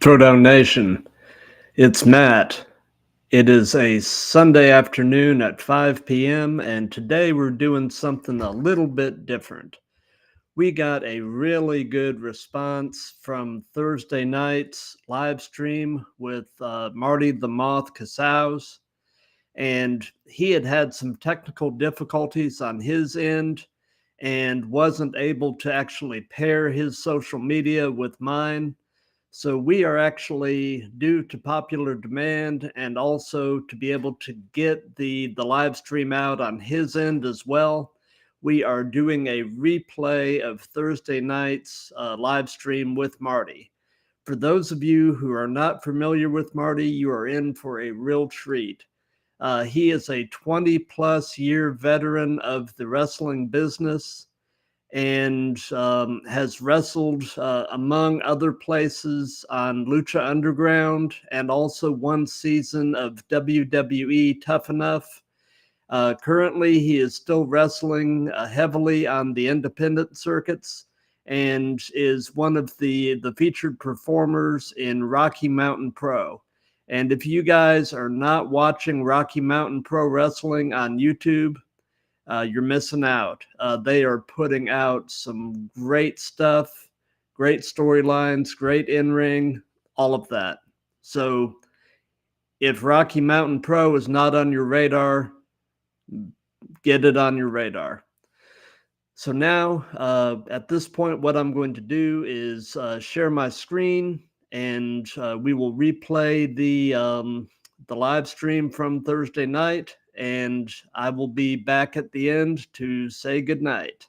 Throwdown Nation, it's Matt. It is a Sunday afternoon at 5 p.m. and today we're doing something a little bit different. We got a really good response from Thursday night's live stream with Marty the Moth Casaus, and he had some technical difficulties on his end and wasn't able to actually pair his social media with mine. So we are actually, due to popular demand and also to be able to get the live stream out on his end as well, we are doing a replay of Thursday night's live stream with Marty. For those of you who are not familiar with Marty, you are in for a real treat. He is a 20-plus year veteran of the wrestling business and has wrestled among other places on Lucha Underground and also one season of WWE Tough Enough. Currently, he is still wrestling heavily on the independent circuits and is one of the featured performers in Rocky Mountain Pro. And if you guys are not watching Rocky Mountain Pro Wrestling on YouTube, you're missing out. They are putting out some great stuff, great storylines, great in-ring, all of that. So if Rocky Mountain Pro is not on your radar, get it on your radar. So now, at this point, what I'm going to do is share my screen, and we will replay the live stream from Thursday night, and I will be back at the end to say goodnight.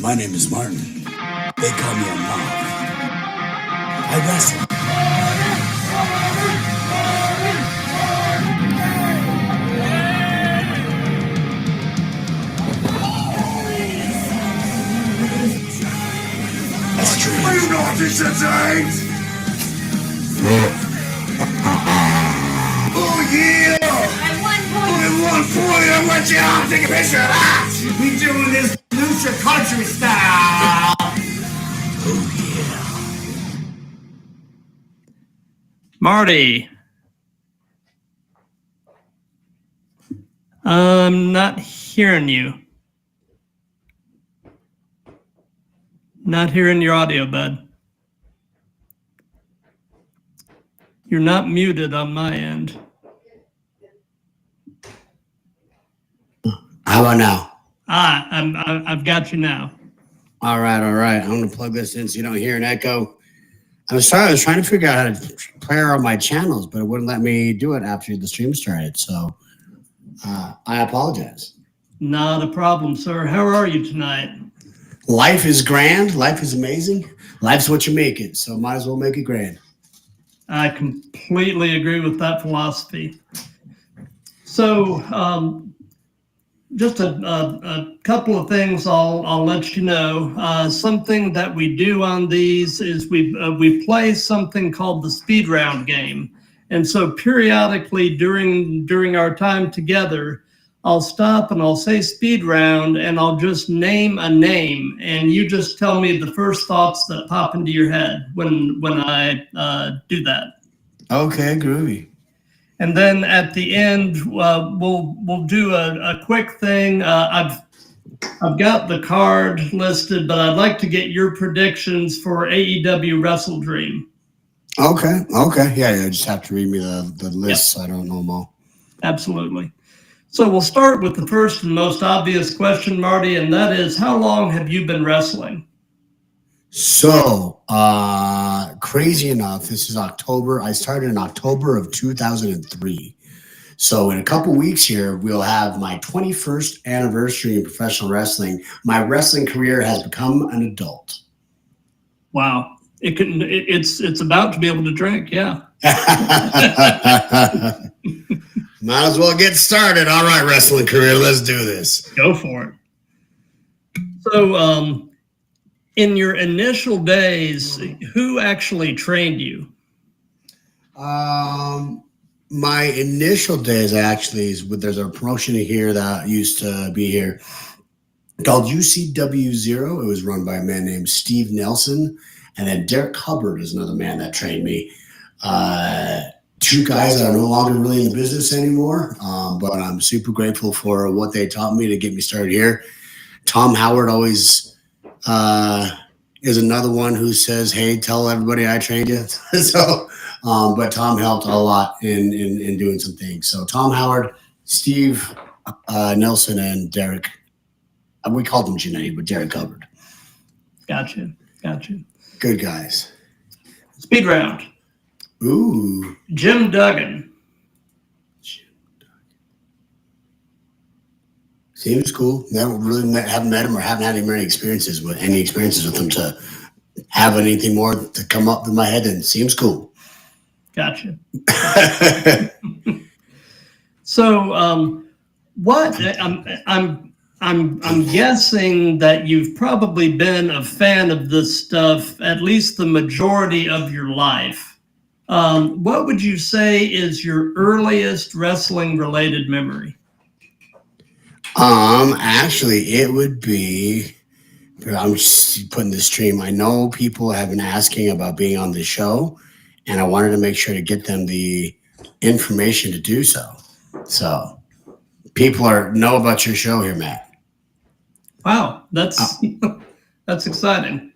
My name is Martin. They call me a Moth. I wrestle. That's true. Are you naughty sensei? Oh yeah! I won for you. I won for you. I want you to take a picture of that. We doing this Lucha country style. Oh yeah. Marty. I'm not hearing you. Not hearing your audio, bud. You're not muted on my end. How about now? I've got you now. All right. I'm going to plug this in so you don't hear an echo. I'm sorry, I was trying to figure out how to play on my channels, but it wouldn't let me do it after the stream started. So I apologize. Not a problem, sir. How are you tonight? Life is grand. Life is amazing. Life's what you make it. So might as well make it grand. I completely agree with that philosophy. So just a couple of things I'll let you know. Something that we do on these is we play something called the speed round game. And so periodically during our time together, I'll stop and I'll say speed round, and I'll just name a name, and you just tell me the first thoughts that pop into your head when I do that. Okay, groovy. And then at the end, we'll do a quick thing. I've got the card listed, but I'd like to get your predictions for AEW Wrestle Dream. Okay. Yeah, you just have to read me the list. Yep. So I don't know them all. Absolutely. So we'll start with the first and most obvious question, Marty, and that is, how long have you been wrestling? So, crazy enough, this is October. I started in October of 2003. So in a couple weeks here, we'll have my 21st anniversary in professional wrestling. My wrestling career has become an adult. Wow. It's about to be able to drink, yeah. Might as well get started. All right, wrestling career, let's do this. Go for it. So, in your initial days, who actually trained you? My initial days there's a promotion here that used to be here called UCW0. It was run by a man named Steve Nelson, and then Derek Hubbard is another man that trained me. Two guys that are no longer really in the business anymore, but I'm super grateful for what they taught me to get me started here. Tom Howard always is another one who says, hey, tell everybody I trained you. So, but Tom helped a lot in doing some things. So Tom Howard, Steve Nelson, and Derek. We called him Janetti, but Derek Hubbard. Gotcha. Good guys. Speed round. Ooh. Jim Duggan. Seems cool. Never really haven't met him or haven't had any experiences with him to have anything more to come up in my head. And seems cool. Gotcha. So, what I'm guessing that you've probably been a fan of this stuff at least the majority of your life. What would you say is your earliest wrestling related memory? Actually, it would be, I'm just putting this stream. I know people have been asking about being on the show, and I wanted to make sure to get them the information to do so. So people know about your show here, Matt. Wow, that's exciting.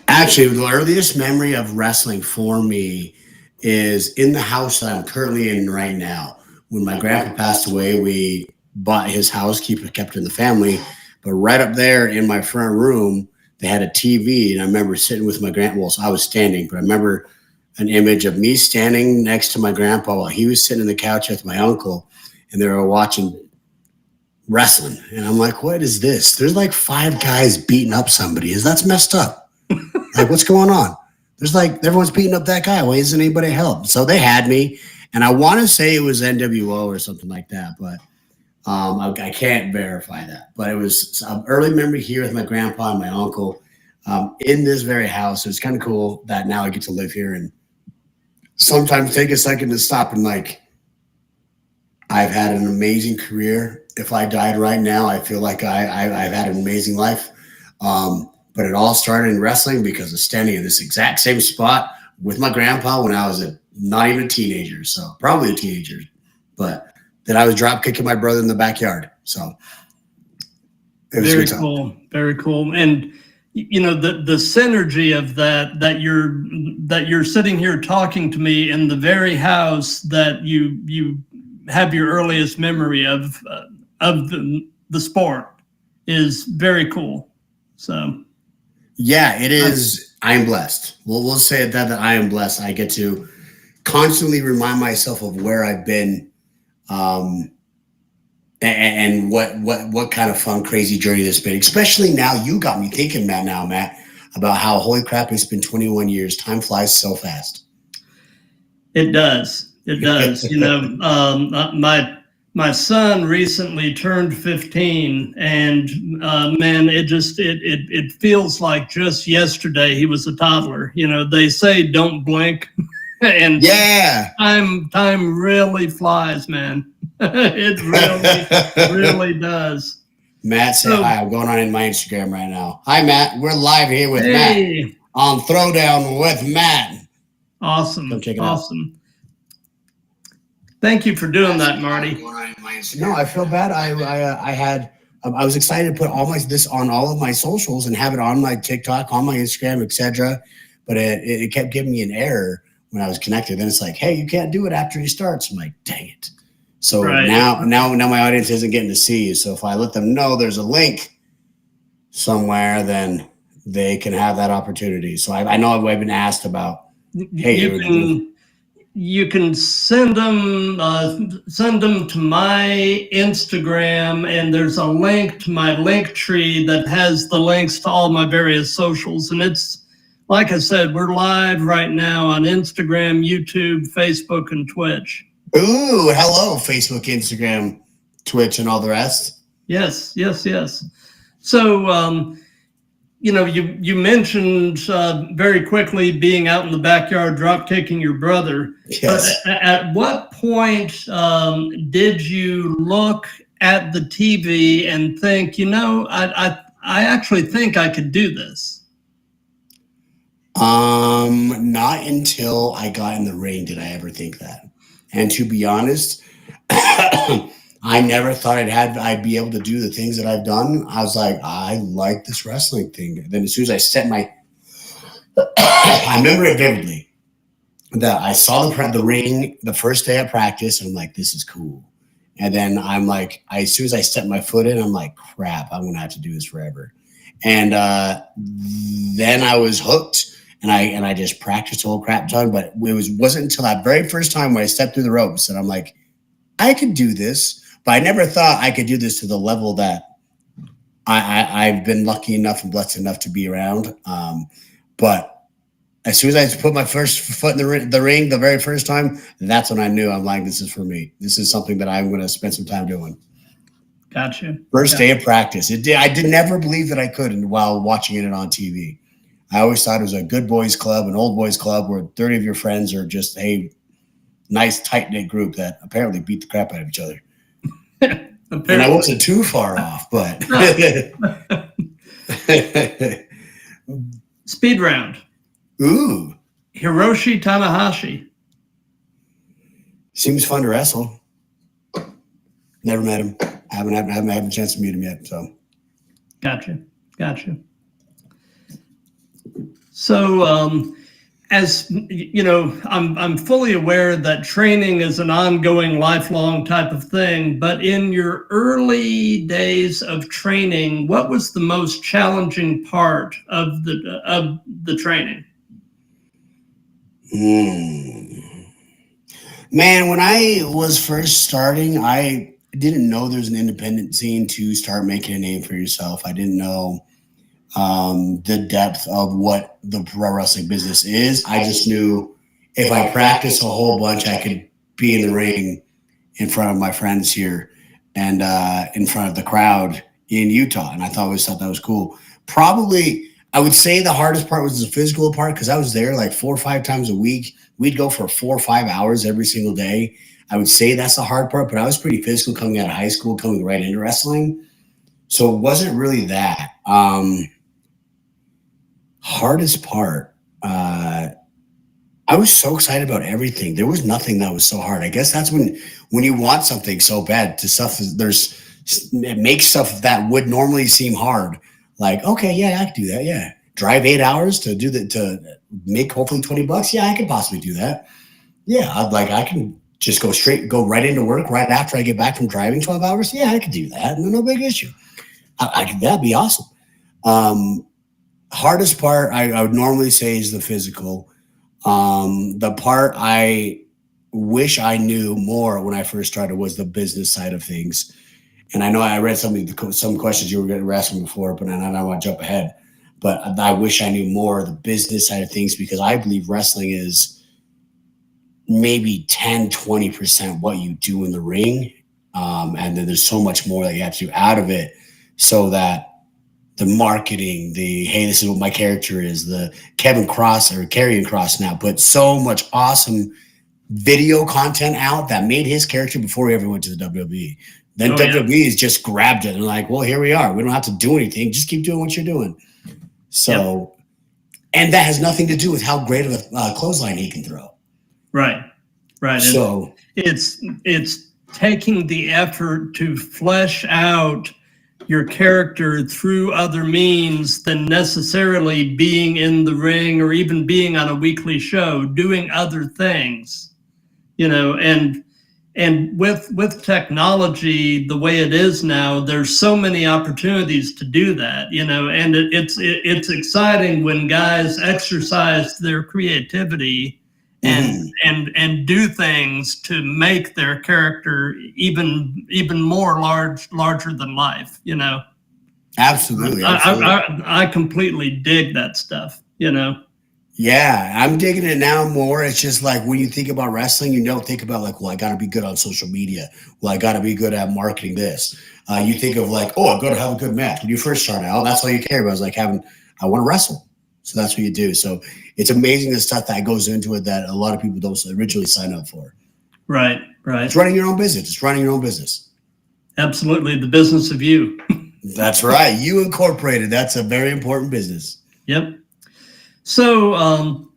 Actually, the earliest memory of wrestling for me is in the house that I'm currently in right now. When my grandpa passed away, we bought his house, kept it in the family. But right up there in my front room, they had a TV, and I remember sitting with my grandpa. Well, so I was standing, but I remember an image of me standing next to my grandpa while he was sitting on the couch with my uncle, and they were watching wrestling. And I'm like, what is this? There's like 5 guys beating up somebody. That's messed up. Like, what's going on? There's like, everyone's beating up that guy. Why isn't anybody help? So they had me, and I want to say it was NWO or something like that, but I can't verify that. But it was some early memory here with my grandpa and my uncle in this very house. It's kind of cool that now I get to live here and sometimes take a second to stop and like, I've had an amazing career. If I died right now, I feel like I've had an amazing life. But it all started in wrestling because of standing in this exact same spot with my grandpa when I was not even a teenager. So probably a teenager, but that I was drop kicking my brother in the backyard. So it was very cool. Very cool. And you know, the synergy of that you're sitting here talking to me in the very house that you have your earliest memory of the sport is very cool. So yeah, it is. I'm blessed. We'll say that I am blessed. I get to constantly remind myself of where I've been, and what kind of fun, crazy journey this has been. Especially now, you got me thinking, Matt, about how holy crap, it's been 21 years. Time flies so fast. It does. You know, My son recently turned 15, and man, it feels like just yesterday he was a toddler. You know, they say don't blink, and Yeah. time really flies, man. It really does. Matt, say hi. I'm going on in my Instagram right now. Hi, Matt. We're live here with Matt on Throwdown with Matt. Awesome. Come check it awesome. Thank you for doing that, Marty. No, I feel bad. I was excited to put this on all of my socials and have it on my TikTok, on my Instagram, etc. But it kept giving me an error when I was connected. Then it's like, hey, you can't do it after he starts. I'm like, dang it. So now my audience isn't getting to see you. So if I let them know there's a link somewhere, then they can have that opportunity. So I know I've been asked about, hey, you can send them to my Instagram, and there's a link to my link tree that has the links to all my various socials. And it's, like I said, we're live right now on Instagram, YouTube, Facebook, and Twitch. Ooh, hello, Facebook, Instagram, Twitch, and all the rest. Yes. So, you mentioned very quickly being out in the backyard drop kicking your brother. Yes. But at what point did you look at the TV and think, I actually think I could do this? Not until I got in the ring did I ever think that. And to be honest, I never thought I'd be able to do the things that I've done. I was like, I like this wrestling thing. And then as soon as I set I remember it vividly that I saw the ring the first day of practice, and I'm like, this is cool. And then I'm like, as soon as I set my foot in, I'm like, crap, I'm gonna have to do this forever. And then I was hooked. And I just practiced a whole crap ton, but it wasn't until that very first time when I stepped through the ropes that I'm like, I could do this, but I never thought I could do this to the level that I've been lucky enough and blessed enough to be around. But as soon as I put my first foot in the ring the very first time, that's when I knew, I'm like, this is for me. This is something that I'm going to spend some time doing. Gotcha. First day of practice. I did never believe that I could while watching it on TV. I always thought it was a good boys club, an old boys club where 30 of your friends are just a nice tight-knit group that apparently beat the crap out of each other. And I wasn't too far off, but Speed round. Ooh. Hiroshi Tanahashi. Seems fun to wrestle. Never met him. Haven't had a chance to meet him yet. So Gotcha. So, as you know, I'm fully aware that training is an ongoing, lifelong type of thing. But in your early days of training, what was the most challenging part of the training? Man, when I was first starting, I didn't know there's an independent scene to start making a name for yourself. I didn't know the depth of what the pro wrestling business is. I just knew if I practiced a whole bunch, I could be in the ring in front of my friends here and in front of the crowd in Utah. And I thought that was cool. Probably, I would say the hardest part was the physical part because I was there like 4 or 5 times a week. We'd go for 4 or 5 hours every single day. I would say that's the hard part, but I was pretty physical coming out of high school, coming right into wrestling. So it wasn't really that. Hardest part, I was so excited about everything. There was nothing that was so hard. I guess that's when you want something so bad to stuff. It makes stuff that would normally seem hard. Like, okay, yeah, I could do that. Yeah, drive 8 hours to to make hopefully $20. Yeah, I could possibly do that. Yeah, I can just go right into work right after I get back from driving 12 hours. Yeah, I could do that. No big issue. That'd be awesome. Hardest part I would normally say is the physical. The part I wish I knew more when I first started was the business side of things. And I know I read some questions you were asking before, but I don't want to jump ahead. But I wish I knew more of the business side of things because I believe wrestling is maybe 10, 20% what you do in the ring And then there's so much more that you have to do out of it, so that the marketing, hey, this is what my character is, the Kevin Cross or Karrion Kross now put so much awesome video content out that made his character before he ever went to the WWE. Then WWE has just grabbed it and like, well, here we are. We don't have to do anything. Just keep doing what you're doing. So, and that has nothing to do with how great of a clothesline he can throw. Right. So it's taking the effort to flesh out your character through other means than necessarily being in the ring or even being on a weekly show, doing other things, and with technology the way it is now, there's so many opportunities to do that, and it's exciting when guys exercise their creativity and do things to make their character even more larger than life, Absolutely. I completely dig that stuff, Yeah, I'm digging it now more. It's just like when you think about wrestling, you don't think about like, well, I got to be good on social media. Well, I got to be good at marketing this. You think of like, oh, I've got to have a good match. When you first start out, that's all you care about. Is like I want to wrestle. So that's what you do. So it's amazing the stuff that goes into it that a lot of people don't originally sign up for. Right. It's running your own business. It's running your own business. Absolutely. The business of you. That's right. You Incorporated. That's a very important business. Yep. So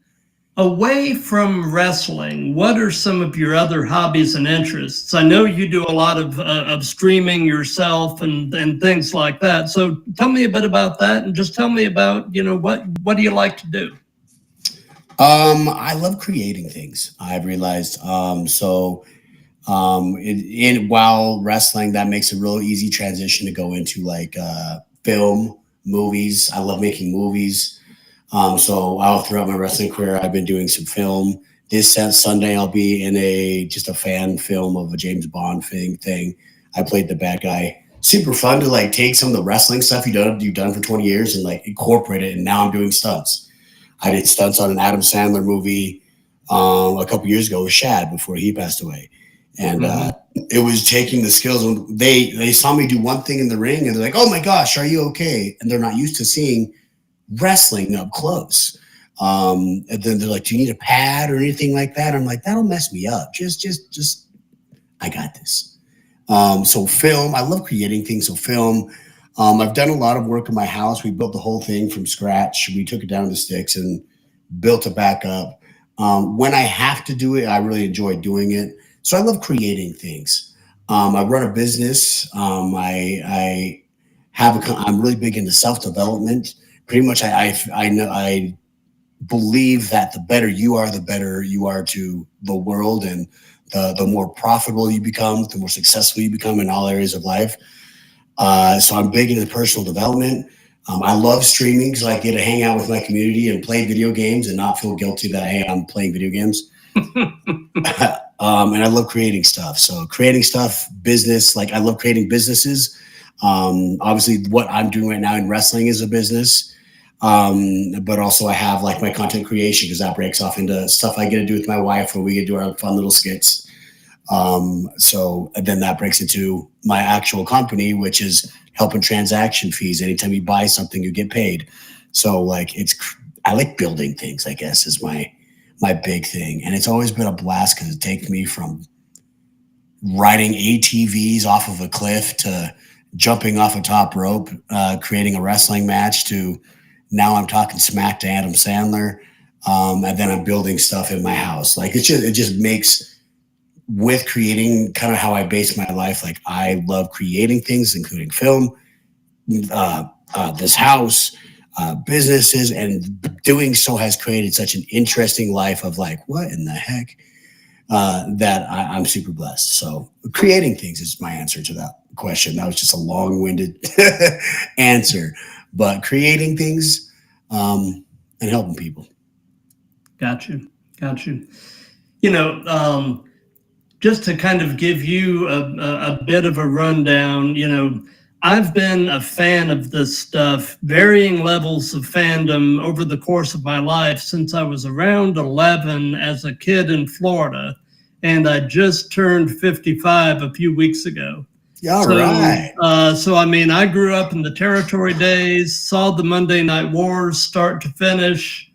away from wrestling, what are some of your other hobbies and interests? I know you do a lot of streaming yourself and things like that. So tell me a bit about that, and just tell me about, what do you like to do? I love creating things. I've realized. While wrestling, that makes a real easy transition to go into like film, movies. I love making movies. So all throughout my wrestling career, I've been doing some film. This Sunday, I'll be in just a fan film of a James Bond thing. I played the bad guy. Super fun to like take some of the wrestling stuff you've done for 20 years and like incorporate it. And now I'm doing stunts. I did stunts on an Adam Sandler movie a couple years ago with Shad before he passed away. And it was taking the skills. And they saw me do one thing in the ring and they're like, oh my gosh, are you okay? And they're not used to seeing wrestling up close. And then they're like, do you need a pad or anything like that? I'm like, that'll mess me up. Just I got this. So film, I love creating things. So film, I've done a lot of work in my house. We built the whole thing from scratch. We took it down to the sticks and built it back up. When I have to do it, I really enjoy doing it. So I love creating things. I run a business. I'm really big into self-development. Pretty much, I believe that the better you are to the world, and the more profitable you become, the more successful you become in all areas of life. So I'm big into personal development. I love streaming because I get to hang out with my community and play video games and not feel guilty that, hey, I'm playing video games. And I love creating stuff. So creating stuff, business, like I love creating businesses. Obviously what I'm doing right now in wrestling is a business. But also I have like my content creation because that breaks off into stuff I get to do with my wife where we get to do our fun little skits. So then that breaks into my actual company, which is helping transaction fees. Anytime you buy something, you get paid. So like I like building things, I guess, is my big thing. And it's always been a blast because it takes me from riding ATVs off of a cliff to jumping off a top rope, creating a wrestling match to now I'm talking smack to Adam Sandler. And then I'm building stuff in my house. Like it just makes, with creating kind of how I base my life. Like I love creating things, including film, this house, businesses, and doing so has created such an interesting life of like, what in the heck, that I'm super blessed. So creating things is my answer to that question. That was just a long-winded answer, but creating things and helping people. Got you. Just to kind of give you a bit of a rundown, I've been a fan of this stuff, varying levels of fandom over the course of my life since I was around 11 as a kid in Florida. and I just turned 55 a few weeks ago. Right. So, I mean, I grew up in the territory days, saw the Monday Night Wars start to finish,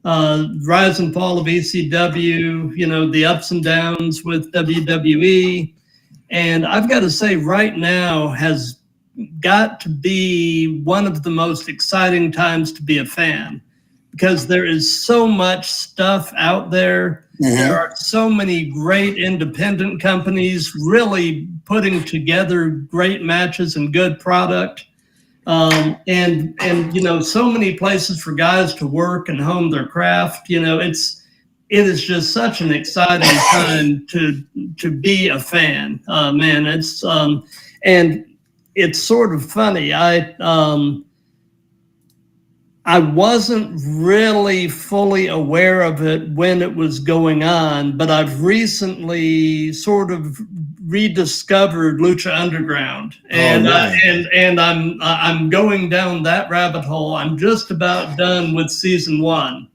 rise and fall of ECW, you know, the ups and downs with WWE. And I've got to say, right now has got to be one of the most exciting times to be a fan, because there is so much stuff out there. There are so many great independent companies really putting together great matches and good product. And you know, so many places for guys to work and hone their craft. You know, it is just such an exciting time to be a fan. Man, it's and it's sort of funny. I wasn't really fully aware of it when it was going on, but I've recently sort of rediscovered Lucha Underground, and I'm going down that rabbit hole. I'm just about done with season 1.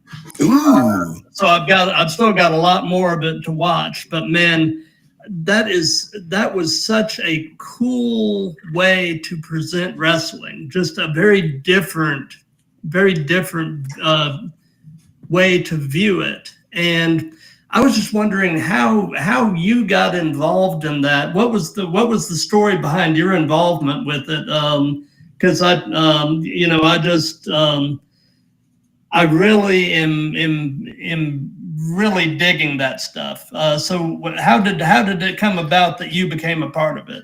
So I've still got a lot more of it to watch, but man, that was such a cool way to present wrestling. Just a very different way to view it. And I was just wondering how you got involved in that. What was the story behind your involvement with it? Because I really am really digging that stuff. So how did it come about that you became a part of it?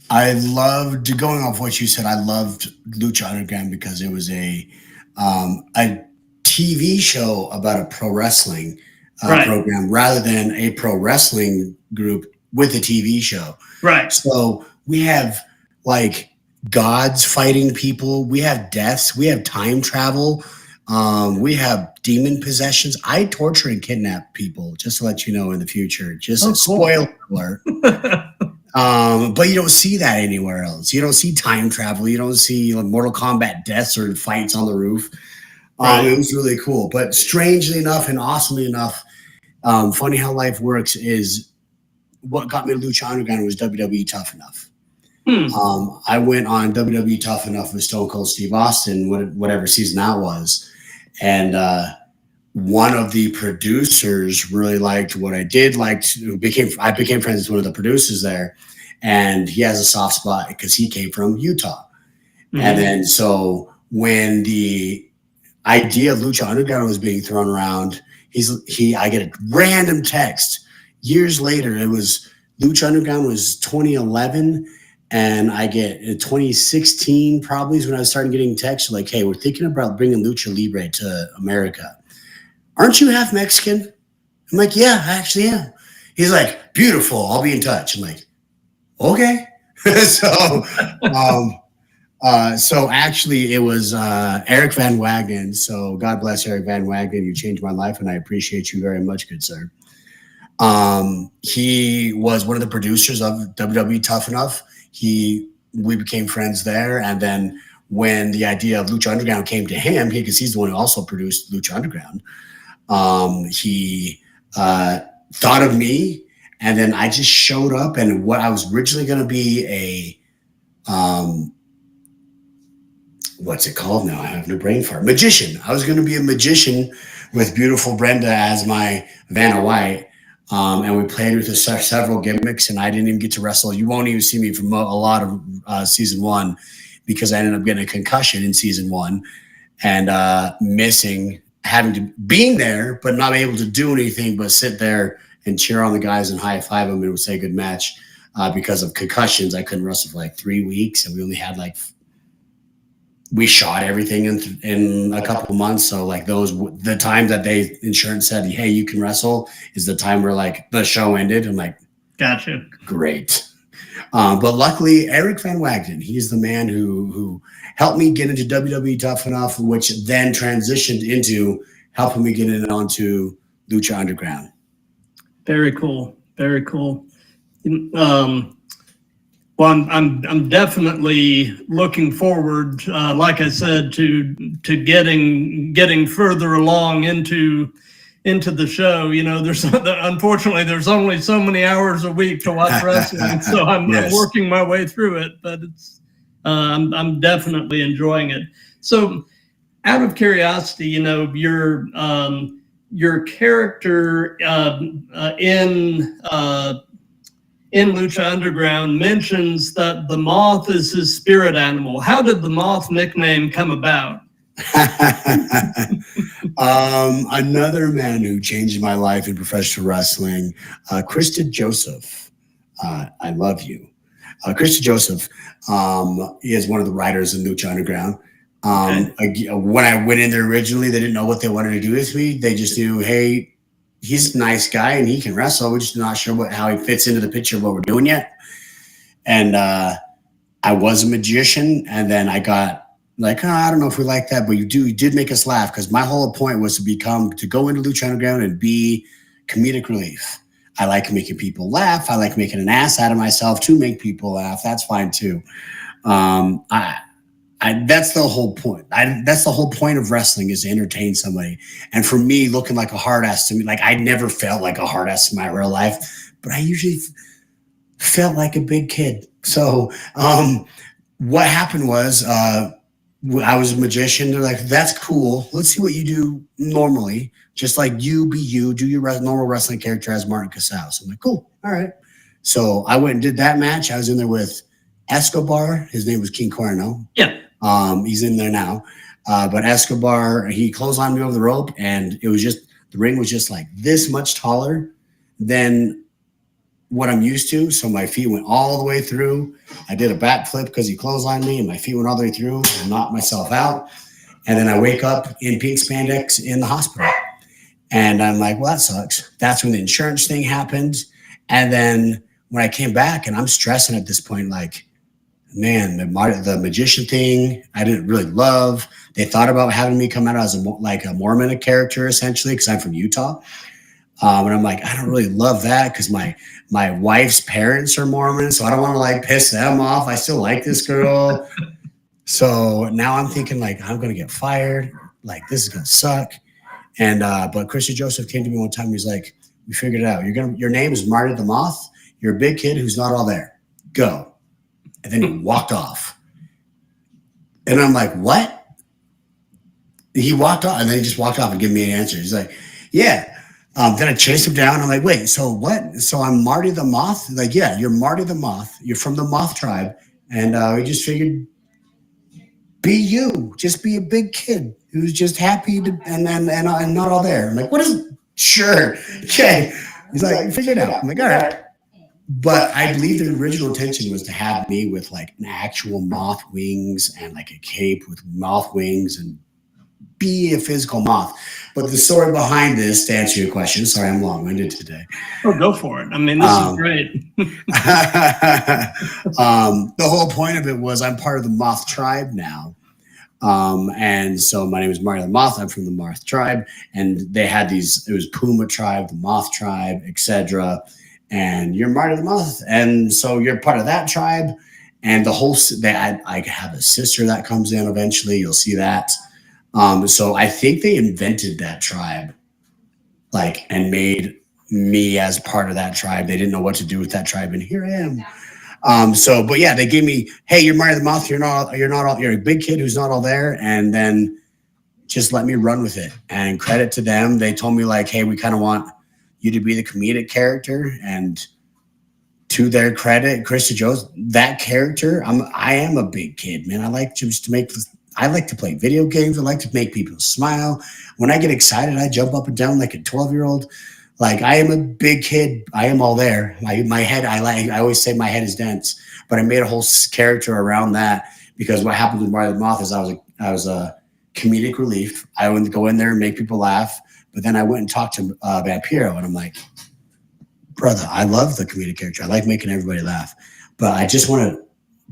I loved, going off what you said, I loved Lucha Underground because it was a TV show about a pro wrestling program rather than a pro wrestling group with a TV show. Right. So we have like gods fighting people. We have deaths. We have time travel. We have demon possessions. I torture and kidnap people, just to let you know in the future. Just a spoiler alert. But you don't see that anywhere else. You don't see time travel. You don't see like Mortal Kombat deaths or fights on the roof. It was really cool. But strangely enough and awesomely enough, funny how life works is what got me to Lucha Underground was WWE Tough Enough. I went on WWE Tough Enough with Stone Cold Steve Austin, whatever season that was. And one of the producers really liked what I did. I became friends with one of the producers there, and he has a soft spot because he came from Utah. And then so when the idea of Lucha Underground was being thrown around, I get a random text years later. It was Lucha Underground was 2011. And I get in 2016 probably is when I was starting getting texts like, hey, we're thinking about bringing Lucha Libre to America. Aren't you half Mexican? I'm like, yeah, I actually am. He's like, beautiful. I'll be in touch. I'm like, okay. So actually it was Eric Van Wagenen. So God bless Eric Van Wagenen. You changed my life and I appreciate you very much, good sir. He was one of the producers of WWE Tough Enough. We became friends there. And then when the idea of Lucha Underground came to him, because he's the one who also produced Lucha Underground, he thought of me. And then I just showed up, and what I was originally going to be what's it called now? I have no brain fart. Magician. I was going to be a magician with beautiful Brenda as my Vanna White. And we played with several gimmicks, and I didn't even get to wrestle. You won't even see me from a lot of season 1 because I ended up getting a concussion in season 1 and being there, but not able to do anything but sit there and cheer on the guys and high five them and say good match because of concussions. I couldn't wrestle for like 3 weeks, and we only had we shot everything in a couple of months. So like the time that insurance said, hey, you can wrestle is the time where like the show ended. I'm like, gotcha. Great. But luckily Eric Van Wagenen, he's the man who helped me get into WWE Tough Enough, which then transitioned into helping me get onto Lucha Underground. Very cool. Very cool. Well, I'm definitely looking forward, like I said, to getting further along into into the show. You know, unfortunately there's only so many hours a week to watch wrestling, so I'm working my way through it. But it's I'm definitely enjoying it. So, out of curiosity, you know, your character in Lucha Underground mentions that the Moth is his spirit animal. How did the Moth nickname come about? Another man who changed my life in professional wrestling, Krista Joseph. I love you. Krista Joseph is one of the writers in Lucha Underground. When I went in there originally, they didn't know what they wanted to do with me. They just knew, hey, he's a nice guy and he can wrestle. We're just not sure how he fits into the picture of what we're doing yet. And I was a magician, and then I got like, I don't know if we like that, but you did make us laugh, because my whole point was to go into Lucha Underground and be comedic relief. I like making people laugh. I like making an ass out of myself to make people laugh. That's fine too. That's the whole point. That's the whole point of wrestling, is to entertain somebody. And for me, looking like a hard ass to me, like I never felt like a hard ass in my real life, but I usually felt like a big kid. So what happened was I was a magician. They're like, that's cool. Let's see what you do normally. Just like you, be you, do your normal wrestling character as Martin Casaus. I'm like, cool. All right. So I went and did that match. I was in there with Escobar. His name was King Cuerno. Yeah. He's in there now. But Escobar, he clotheslined me over the rope, and it was just, the ring was just like this much taller than what I'm used to. So my feet went all the way through. I did a backflip because he clotheslined me, and my feet went all the way through and knocked myself out. And then I wake up in pink spandex in the hospital. And I'm like, well, that sucks. That's when the insurance thing happened. And then when I came back, and I'm stressing at this point, like, man, the magician thing, I didn't really love. They thought about having me come out as a Mormon character, essentially, because I'm from Utah. And I'm like, I don't really love that, because my wife's parents are Mormon, so I don't want to like piss them off. I still like this girl. So now I'm thinking, like, I'm going to get fired. Like, this is going to suck. And but Krista Joseph came to me one time. He's like, we figured it out. Your name is Marty the Moth. You're a big kid who's not all there. Go. And then he walked off. And I'm like, what? He walked off, and then he just walked off and gave me an answer. He's like, yeah. Then I chased him down. I'm like, wait, so what? So I'm Marty the Moth? Like, yeah, you're Marty the Moth. You're from the Moth tribe. And we just figured, be you. Just be a big kid who's just happy to, and not all there. I'm like, what is it? Sure. Okay. He's like, figure it out. I'm like, all right. But I believe the original intention was to have me with like an actual moth wings and like a cape with moth wings and be a physical moth. But the story behind this, to answer your question, sorry, I'm long-winded today. Oh, go for it. I mean, this is great. The whole point of it was I'm part of the Moth tribe now. And so my name is Marty the Moth. I'm from the Moth tribe. And they had it was Puma tribe, the Moth tribe, etc. And you're Marty the Moth. And so you're part of that tribe. And the whole, I have a sister that comes in eventually. You'll see that. So I think they invented that tribe, like, and made me as part of that tribe. They didn't know what to do with that tribe, and here I am. But yeah, they gave me, hey, you're Marty the Moth. You're a big kid who's not all there, and then just let me run with it. And credit to them, they told me like, hey, we kind of want you to be the comedic character, and to their credit, Krista Jones, that character, I am a big kid, man. I like to play video games. I like to make people smile. When I get excited, I jump up and down like a 12-year-old. Like, I am a big kid. I am all there. My head, I always say my head is dense, but I made a whole character around that, because what happened with Marty the Moth is I was a comedic relief. I would go in there and make people laugh, but then I went and talked to Vampiro, and I'm like, brother, I love the comedic character. I like making everybody laugh, but I just want to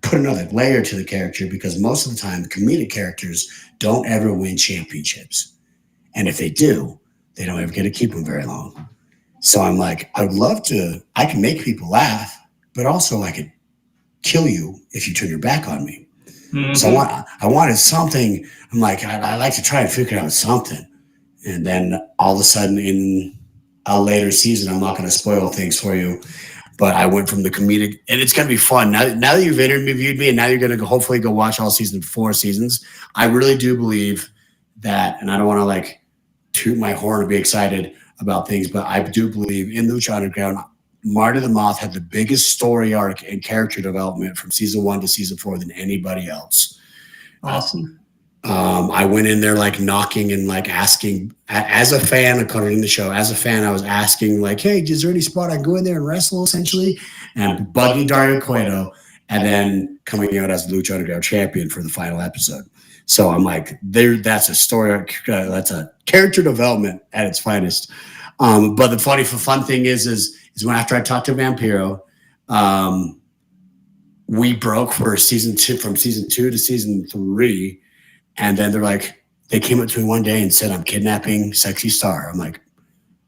put another layer to the character, because most of the time, comedic characters don't ever win championships. And if they do, they don't ever get to keep them very long. So I'm like, I can make people laugh, but also I could kill you if you turn your back on me. Mm-hmm. So I wanted something. I'm like, I like to try and figure out something. And then all of a sudden in a later season, I'm not going to spoil things for you, but I went from the comedic, and it's going to be fun. Now that you've interviewed me, and now you're going to hopefully go watch all 4 seasons, I really do believe that, and I don't want to like toot my horn and be excited about things, but I do believe in Lucha Underground, Marty the Moth had the biggest story arc and character development from season 1 to season 4 than anybody else. Awesome. I went in there like knocking and like asking as a fan, according to the show, as a fan, I was asking like, hey, is there any spot I can go in there and wrestle essentially? And bugging Dario Cueto, and then coming out as the Lucha Underground champion for the final episode. So I'm like, that's a story, that's a character development at its finest. But the fun thing is when after I talked to Vampiro, we broke for season 2, from season 2 to season 3. And then they came up to me one day and said, I'm kidnapping Sexy Star. I'm like,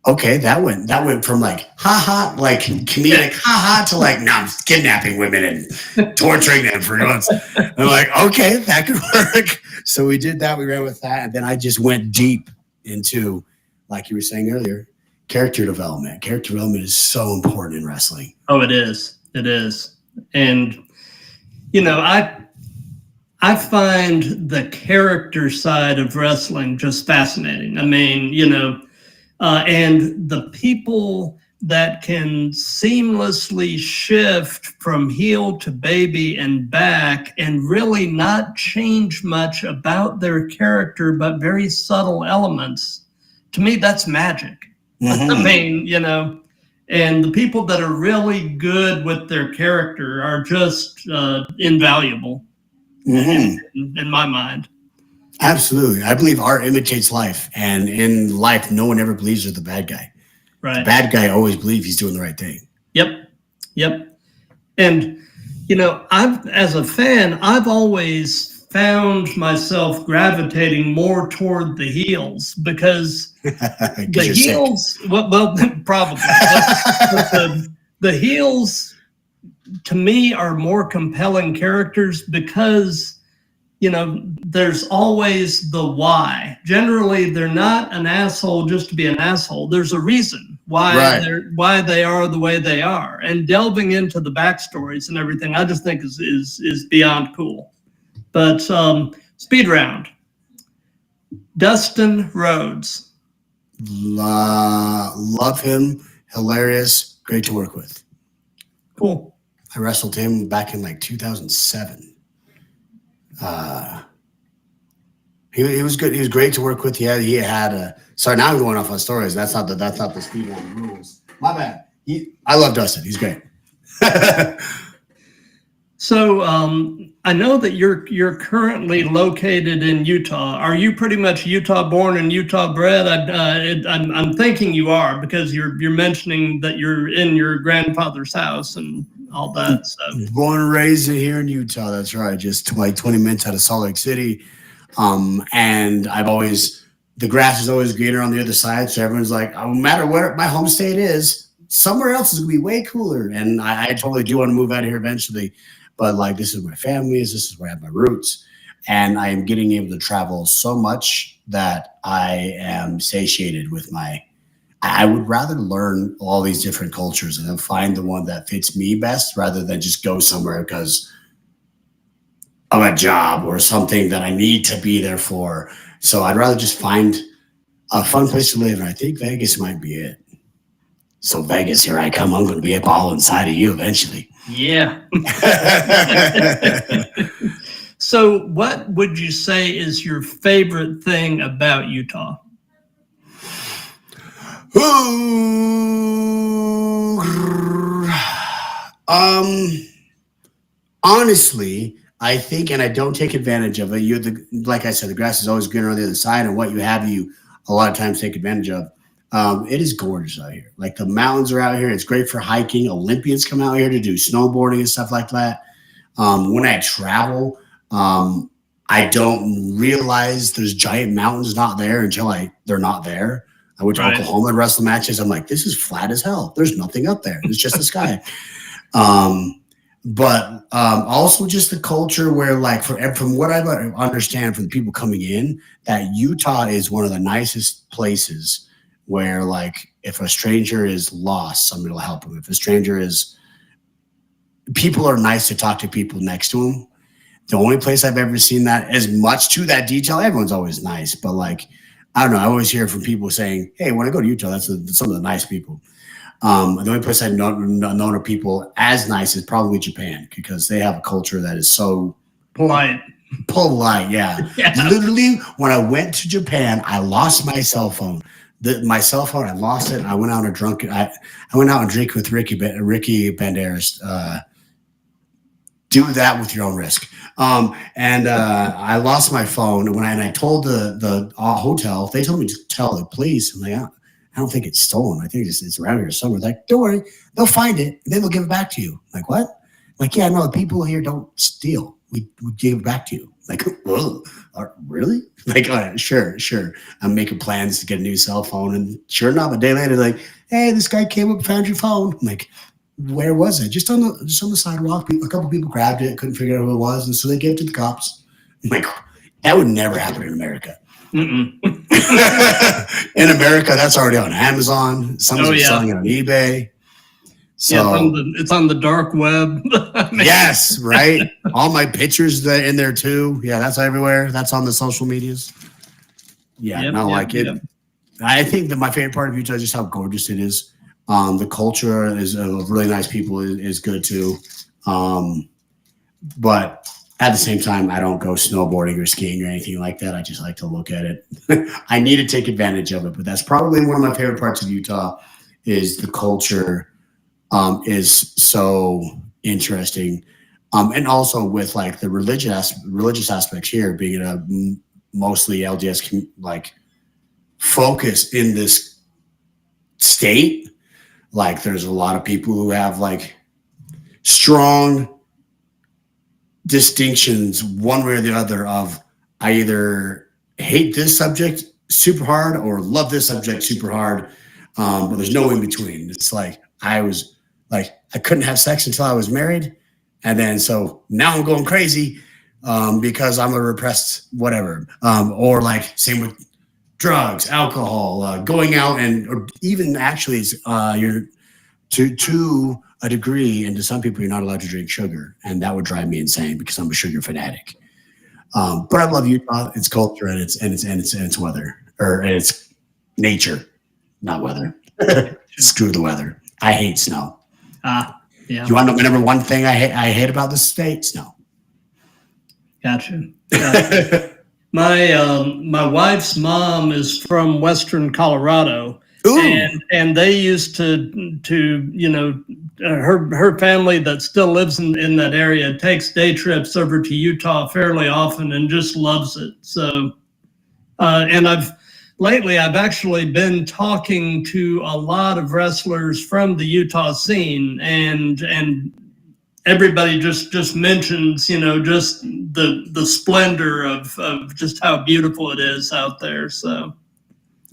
okay, that went from like, haha, like comedic, haha, to like, no, I'm kidnapping women and torturing them for months. I'm like, okay, that could work. So we did that. We ran with that. And then I just went deep into, like you were saying earlier, character development. Character development is so important in wrestling. Oh, it is. It is. And, you know, I find the character side of wrestling just fascinating. I mean, you know, and the people that can seamlessly shift from heel to baby and back and really not change much about their character, but very subtle elements. To me, that's magic. Mm-hmm. I mean, you know, and the people that are really good with their character are just invaluable. Mm-hmm. In my mind. Absolutely. I believe art imitates life. And in life, no one ever believes they're the bad guy. Right. The bad guy always believes he's doing the right thing. Yep. And, you know, as a fan, I've always found myself gravitating more toward the heels because the heels, well, probably. But the heels, to me, are more compelling characters because, you know, there's always the why. Generally, they're not an asshole just to be an asshole. There's a reason why they are the way they are. And delving into the backstories and everything, I just think is beyond cool. But speed round. Dustin Rhodes. Love him. Hilarious. Great to work with. Cool. I wrestled him back in like 2007. He was good. He was great to work with. He had a. Sorry, now I'm going off on stories. That's not the speed round rules. My bad. I love Dustin. He's great. So I know that you're currently located in Utah. Are you pretty much Utah born and Utah bred? I'm thinking you are because you're mentioning that you're in your grandfather's house and all that. So born and raised here in Utah. That's right. Just like 20 minutes out of Salt Lake City. And the grass is always greener on the other side. So everyone's like, no matter where my home state is, somewhere else is gonna be way cooler. And I totally do want to move out of here eventually. But like, this is where my family is. This is where I have my roots. And I am getting able to travel so much that I am satiated with I would rather learn all these different cultures and then find the one that fits me best rather than just go somewhere because of a job or something that I need to be there for. So I'd rather just find a fun place to live. And I think Vegas might be it. So Vegas, here I come. I'm going to be up all inside of you eventually. Yeah. So what would you say is your favorite thing about Utah? Honestly, I think, and I don't take advantage of it. Like I said, the grass is always greener on the other side, and what you have, you a lot of times take advantage of. It is gorgeous out here. Like the mountains are out here. It's great for hiking. Olympians come out here to do snowboarding and stuff like that. When I travel, I don't realize there's giant mountains not there until they're not there. I went to Oklahoma and wrestle matches. I'm like, this is flat as hell. There's nothing up there. It's just the sky. but also just the culture where, like, from what I understand from the people coming in, that Utah is one of the nicest places where, like, if a stranger is lost, somebody will help them. If a stranger is, people are nice to talk to people next to them. The only place I've ever seen that as much to that detail, everyone's always nice, but like, I don't know. I always hear from people saying, "Hey, when I go to Utah, that's some of the nice people." The only place I've known of people as nice is probably Japan, because they have a culture that is so Polite. polite. Yeah. Yeah. Literally, when I went to Japan, I lost my cell phone. My cell phone, I lost it. I went out and drunk. I went out and drank with Ricky Banderas. Do that with your own risk. I lost my phone when I told the hotel. They told me to tell the police. I'm like, I don't think it's stolen. I think it's around here somewhere. Like, don't worry, they'll find it. Then they'll give it back to you. Like, what? Like, yeah, no, the people here don't steal. We give it back to you. Like, whoa, really? Like, all right, sure. I'm making plans to get a new cell phone, and sure enough, a day later, like, hey, this guy came up and found your phone. I'm like, where was it? Just on the sidewalk. A couple people grabbed it, couldn't figure out who it was, and so they gave it to the cops. I'm like, that would never happen in America. In America, that's already on Amazon. Someone's selling it on eBay. So it's on the dark web. Yes, right. All my pictures in there too. Yeah, that's everywhere. That's on the social medias. Yeah, it. I think that my favorite part of Utah is just how gorgeous it is. The culture is of really nice people is good too. But at the same time, I don't go snowboarding or skiing or anything like that. I just like to look at it. I need to take advantage of it, but that's probably one of my favorite parts of Utah is the culture is so interesting. And also with like the religious aspects here being a mostly LDS like focus in this state. Like there's a lot of people who have like strong distinctions one way or the other of I either hate this subject super hard or love this subject super hard. But there's no in between. It's like I couldn't have sex until I was married. And then so now I'm going crazy because I'm a repressed whatever. Or like same with drugs, alcohol, going out, or even actually you're to a degree, and to some people you're not allowed to drink sugar, and that would drive me insane because I'm a sugar fanatic. But I love Utah, its culture, and its weather, or its nature, not weather. Screw the weather. I hate snow. Yeah. You want to know the number one thing I hate about this state? Snow. Gotcha. My wife's mom is from Western Colorado. Ooh. And they used to her family that still lives in that area takes day trips over to Utah fairly often and just loves it. So, and I've actually been talking to a lot of wrestlers from the Utah scene, and everybody just mentions, just the splendor of just how beautiful it is out there. So.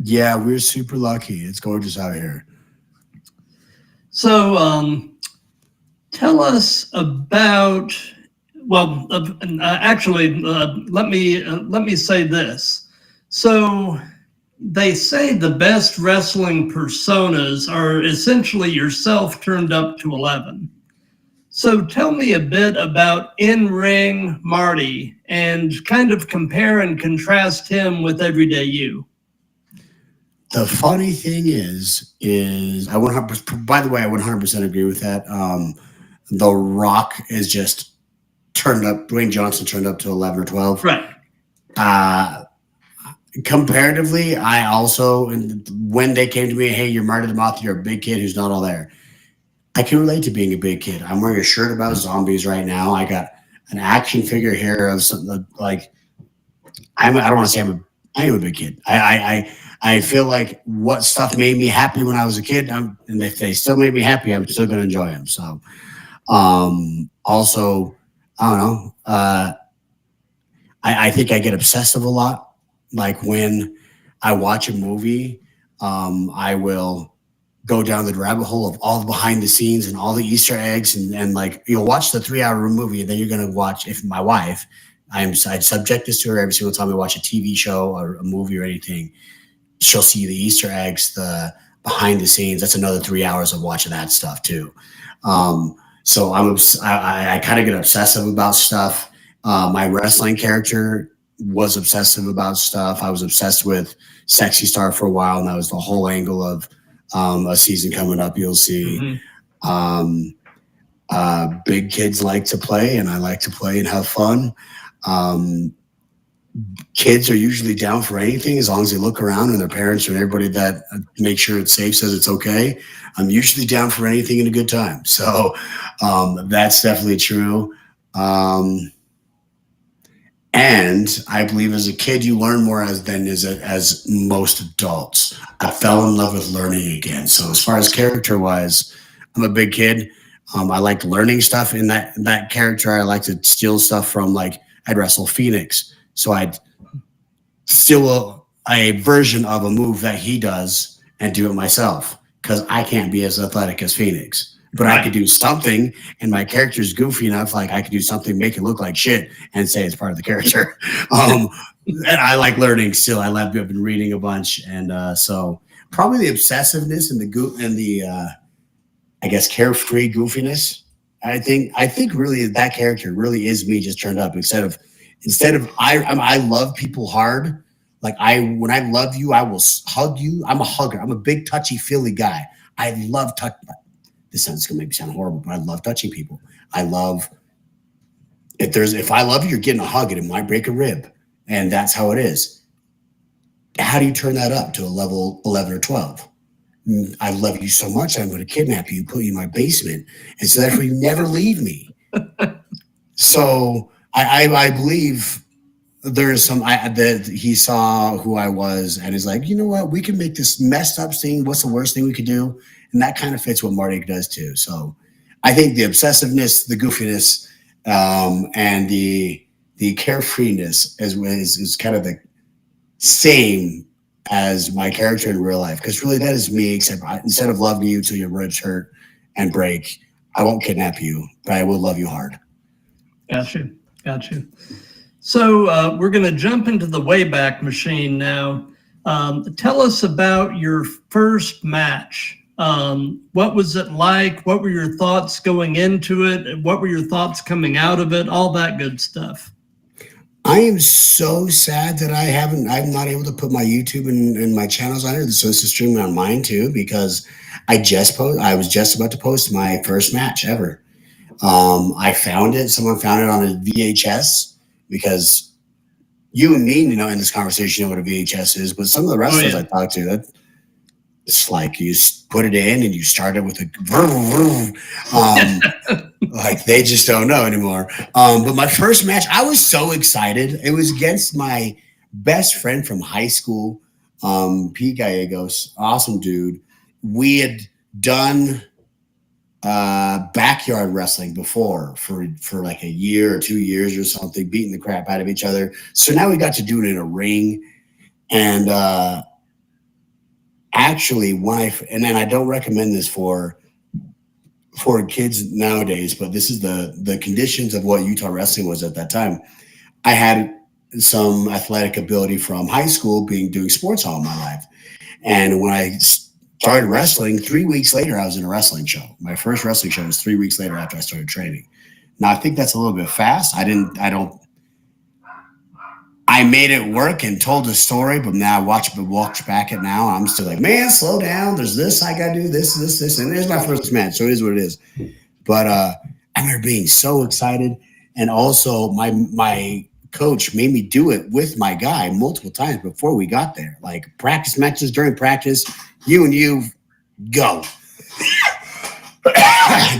Yeah, we're super lucky. It's gorgeous out here. So, tell us about. Well, actually, let me say this. So, they say the best wrestling personas are essentially yourself turned up to 11. So, tell me a bit about in-ring Marty and kind of compare and contrast him with everyday you. The funny thing is I 100%. By the way, I 100% agree with that. The Rock is just turned up. Dwayne Johnson turned up to 11 or 12. Right. Comparatively, I also, when they came to me, hey, you're Marty the Moth, you're a big kid who's not all there. I can relate to being a big kid. I'm wearing a shirt about zombies right now. I got an action figure here of something like I don't want to say I am a big kid. I feel like what stuff made me happy when I was a kid, and if they still made me happy, I'm still going to enjoy them. So, also, I don't know. I think I get obsessive a lot. Like when I watch a movie, I will go down the rabbit hole of all the behind the scenes and all the Easter eggs, and like you'll watch the 3 hour movie, and then you're gonna watch. If my wife, I subject this to her every single time I watch a TV show or a movie or anything. She'll see the Easter eggs, the behind the scenes. That's another 3 hours of watching that stuff too. So I kind of get obsessive about stuff. My wrestling character was obsessive about stuff. I was obsessed with Sexy Star for a while, and that was the whole angle of a season coming up. You'll see. Big kids like to play, and I like to play and have fun. Kids are usually down for anything as long as they look around and their parents and everybody that make sure it's safe says it's okay. I'm usually down for anything and a good time. So that's definitely true. And I believe as a kid, you learn more as most adults. I fell in love with learning again. So as far as character wise, I'm a big kid. I like learning stuff in that character. I like to steal stuff from, like, I'd wrestle Phoenix. So I'd steal a version of a move that he does and do it myself, because I can't be as athletic as Phoenix. But I could do something, and my character's goofy enough, like I could do something, make it look like shit, and say it's part of the character. And I like learning still. I've been reading a bunch, and so probably the obsessiveness and the I guess carefree goofiness. I think really that character really is me just turned up. Instead of I love people hard. Like when I love you, I will hug you. I'm a hugger. I'm a big touchy feely guy. I love touch. This sounds gonna make me sound horrible, but I love touching people. I love if I love you, you're getting a hug, and it might break a rib, and that's how it is. How do you turn that up to a level 11 or 12? I love you so much, I'm going to kidnap you, put you in my basement, and so therefore you never leave me. So I believe there's some that he saw who I was and is like, you know what, we can make this messed up thing. What's the worst thing we could do? And that kind of fits what Marty does too. So I think the obsessiveness, the goofiness, and the carefreeness is kind of the same as my character in real life, because really that is me, except instead of loving you till your ribs hurt and break, I won't kidnap you, but I will love you hard. Gotcha. So we're going to jump into the Wayback Machine now. Tell us about your first match. What was it like? What were your thoughts going into it? What were your thoughts coming out of it? All that good stuff. I am so sad that I'm not able to put my YouTube and my channels on it. So this is streaming on mine too, because I was just about to post my first match ever. I found it. Someone found it on a VHS, because you and me, in this conversation, know what a VHS is, but some of the wrestlers I talked to, it's like you put it in and you start it with a like they just don't know anymore. But my first match, I was so excited. It was against my best friend from high school, Pete Gallegos, awesome dude. We had done backyard wrestling before for like a year or 2 years or something, beating the crap out of each other. So now we got to do it in a ring. And actually, and then I don't recommend this for kids nowadays, but this is the conditions of what Utah wrestling was at that time. I had some athletic ability from high school, doing sports all my life. And when I started wrestling, 3 weeks later, I was in a wrestling show. My first wrestling show was 3 weeks later after I started training. Now, I think that's a little bit fast. I made it work and told the story, but now I watch back at now. I'm still like, man, slow down. There's this, I got to do this, and there's my first match. So it is what it is. But I remember being so excited. And also my coach made me do it with my guy multiple times before we got there. Like practice matches, during practice, you go.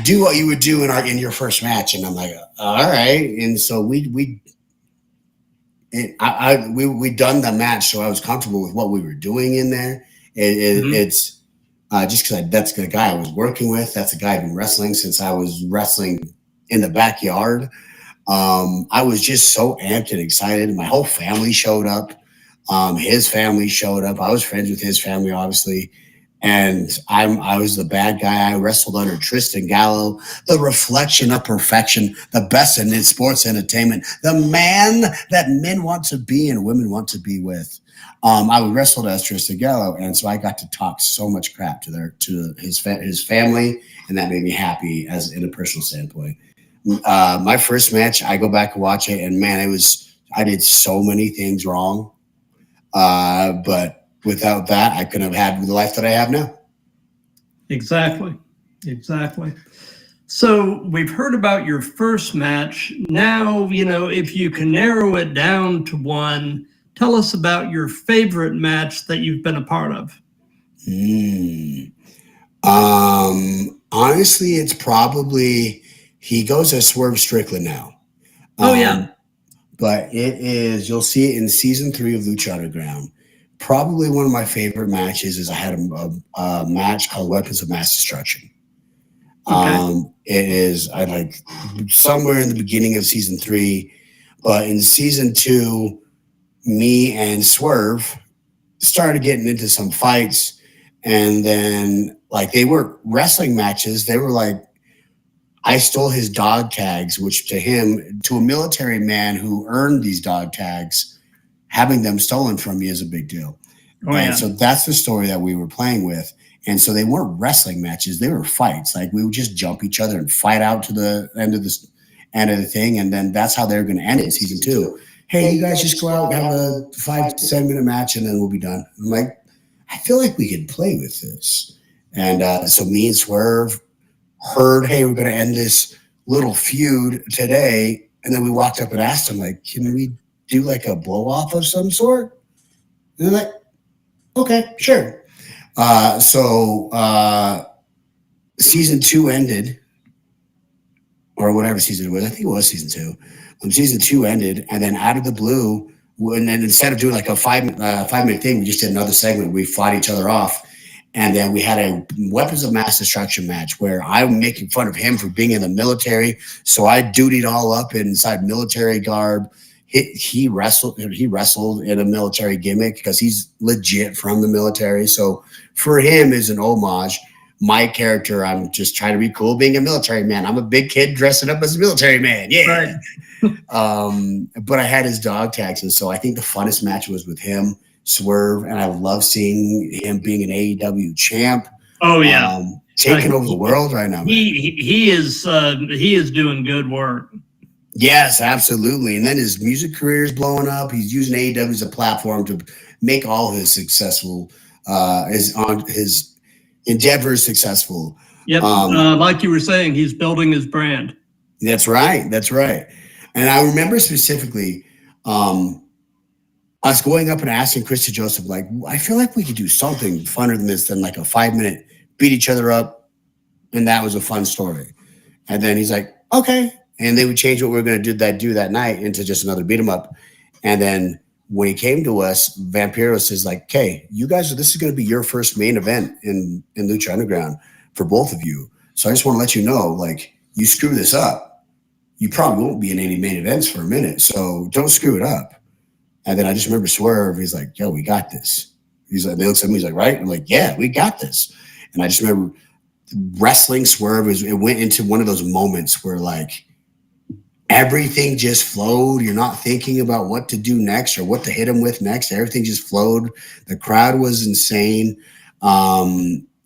Do what you would do in your first match. And I'm like, all right. And so we'd done the match, so I was comfortable with what we were doing in there. It's just because that's the guy I was working with. That's the guy I've been wrestling since I was wrestling in the backyard. I was just so amped and excited. My whole family showed up. His family showed up. I was friends with his family, obviously. And I was the bad guy. I wrestled under Tristan Gallo, the reflection of perfection, the best in sports entertainment, the man that men want to be and women want to be with. I wrestled as Tristan Gallo, and so I got to talk so much crap to his family, and that made me happy as in a personal standpoint. My first match, I go back and watch it, and man, I did so many things wrong, but without that, I couldn't have had the life that I have now. Exactly. So we've heard about your first match. Now, if you can narrow it down to one, tell us about your favorite match that you've been a part of. Honestly, it's probably, he goes as Swerve Strickland now. But it is, you'll see it in season 3 of Lucha Underground. Probably one of my favorite matches is I had a match called Weapons of Mass Destruction. Okay. It is somewhere in the beginning of season 3, but in season 2, me and Swerve started getting into some fights, and then they were wrestling matches. They were I stole his dog tags, which to a military man who earned these dog tags, having them stolen from you is a big deal. So that's the story that we were playing with. And so they weren't wrestling matches. They were fights. We would just jump each other and fight out to the end of the thing. And then that's how they're going to end it in season 2. Hey, you guys just go out and have a 5 to 7 minute match and then we'll be done. I'm like, I feel like we could play with this. And so me and Swerve heard, hey, we're going to end this little feud today. And then we walked up and asked him, can we do a blow off of some sort? And they're like, okay, sure. Season 2 ended, or whatever season it was. I think it was season 2. When season 2 ended, and then out of the blue, and then instead of doing a 5-minute thing, we just did another segment. We fought each other off. And then we had a Weapons of Mass Destruction match where I'm making fun of him for being in the military. So I dutied all up inside military garb. He wrestled in a military gimmick because he's legit from the military. So for him as an homage, my character, I'm just trying to be cool being a military man. I'm a big kid dressing up as a military man. Yeah. Right. But I had his dog tags. And so I think the funnest match was with him, Swerve, and I love seeing him being an AEW champ. Oh yeah, taking over the world right now. He is doing good work. Yes, absolutely. And then his music career is blowing up. He's using AEW as a platform to make all his successful his endeavors successful. Yep. Like you were saying, he's building his brand. That's right. And I remember specifically us going up and asking Christy Joseph, I feel like we could do something funner than this, than a 5-minute beat each other up. And that was a fun story. And then he's like, okay. And they would change what we were going to do that night into just another beat 'em up. And then when he came to us, Vampiro says okay, you guys, this is going to be your first main event in Lucha Underground for both of you. So I just want to let you know, you screw this up, you probably won't be in any main events for a minute. So don't screw it up. And then I just remember Swerve. He's like, yo, we got this. He's like, they looked at me, he's like, right? I'm like, yeah, we got this. And I just remember wrestling Swerve. It went into one of those moments where everything just flowed. You're not thinking about what to do next or what to hit him with next. Everything just flowed. The crowd was insane.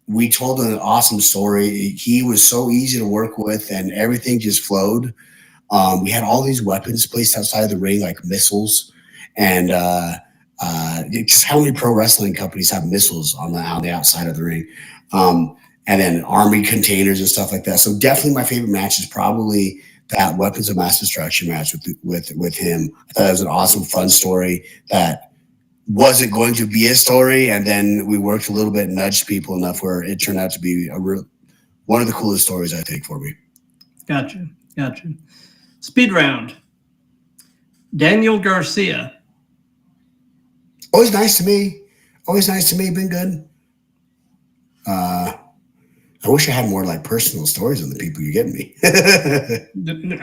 We told an awesome story. He was so easy to work with and everything just flowed. We had all these weapons placed outside of the ring, like missiles. And just how many pro wrestling companies have missiles on the outside of the ring? And then army containers and stuff like that. So definitely my favorite match is probably that Weapons of Mass Destruction match with him. I thought it was an awesome, fun story that wasn't going to be a story. And then we worked a little bit and nudged people enough where it turned out to be one of the coolest stories, I think, for me. Gotcha. Speed round. Daniel Garcia. Always nice to me. Been good. I wish I had more personal stories on the people you're getting me.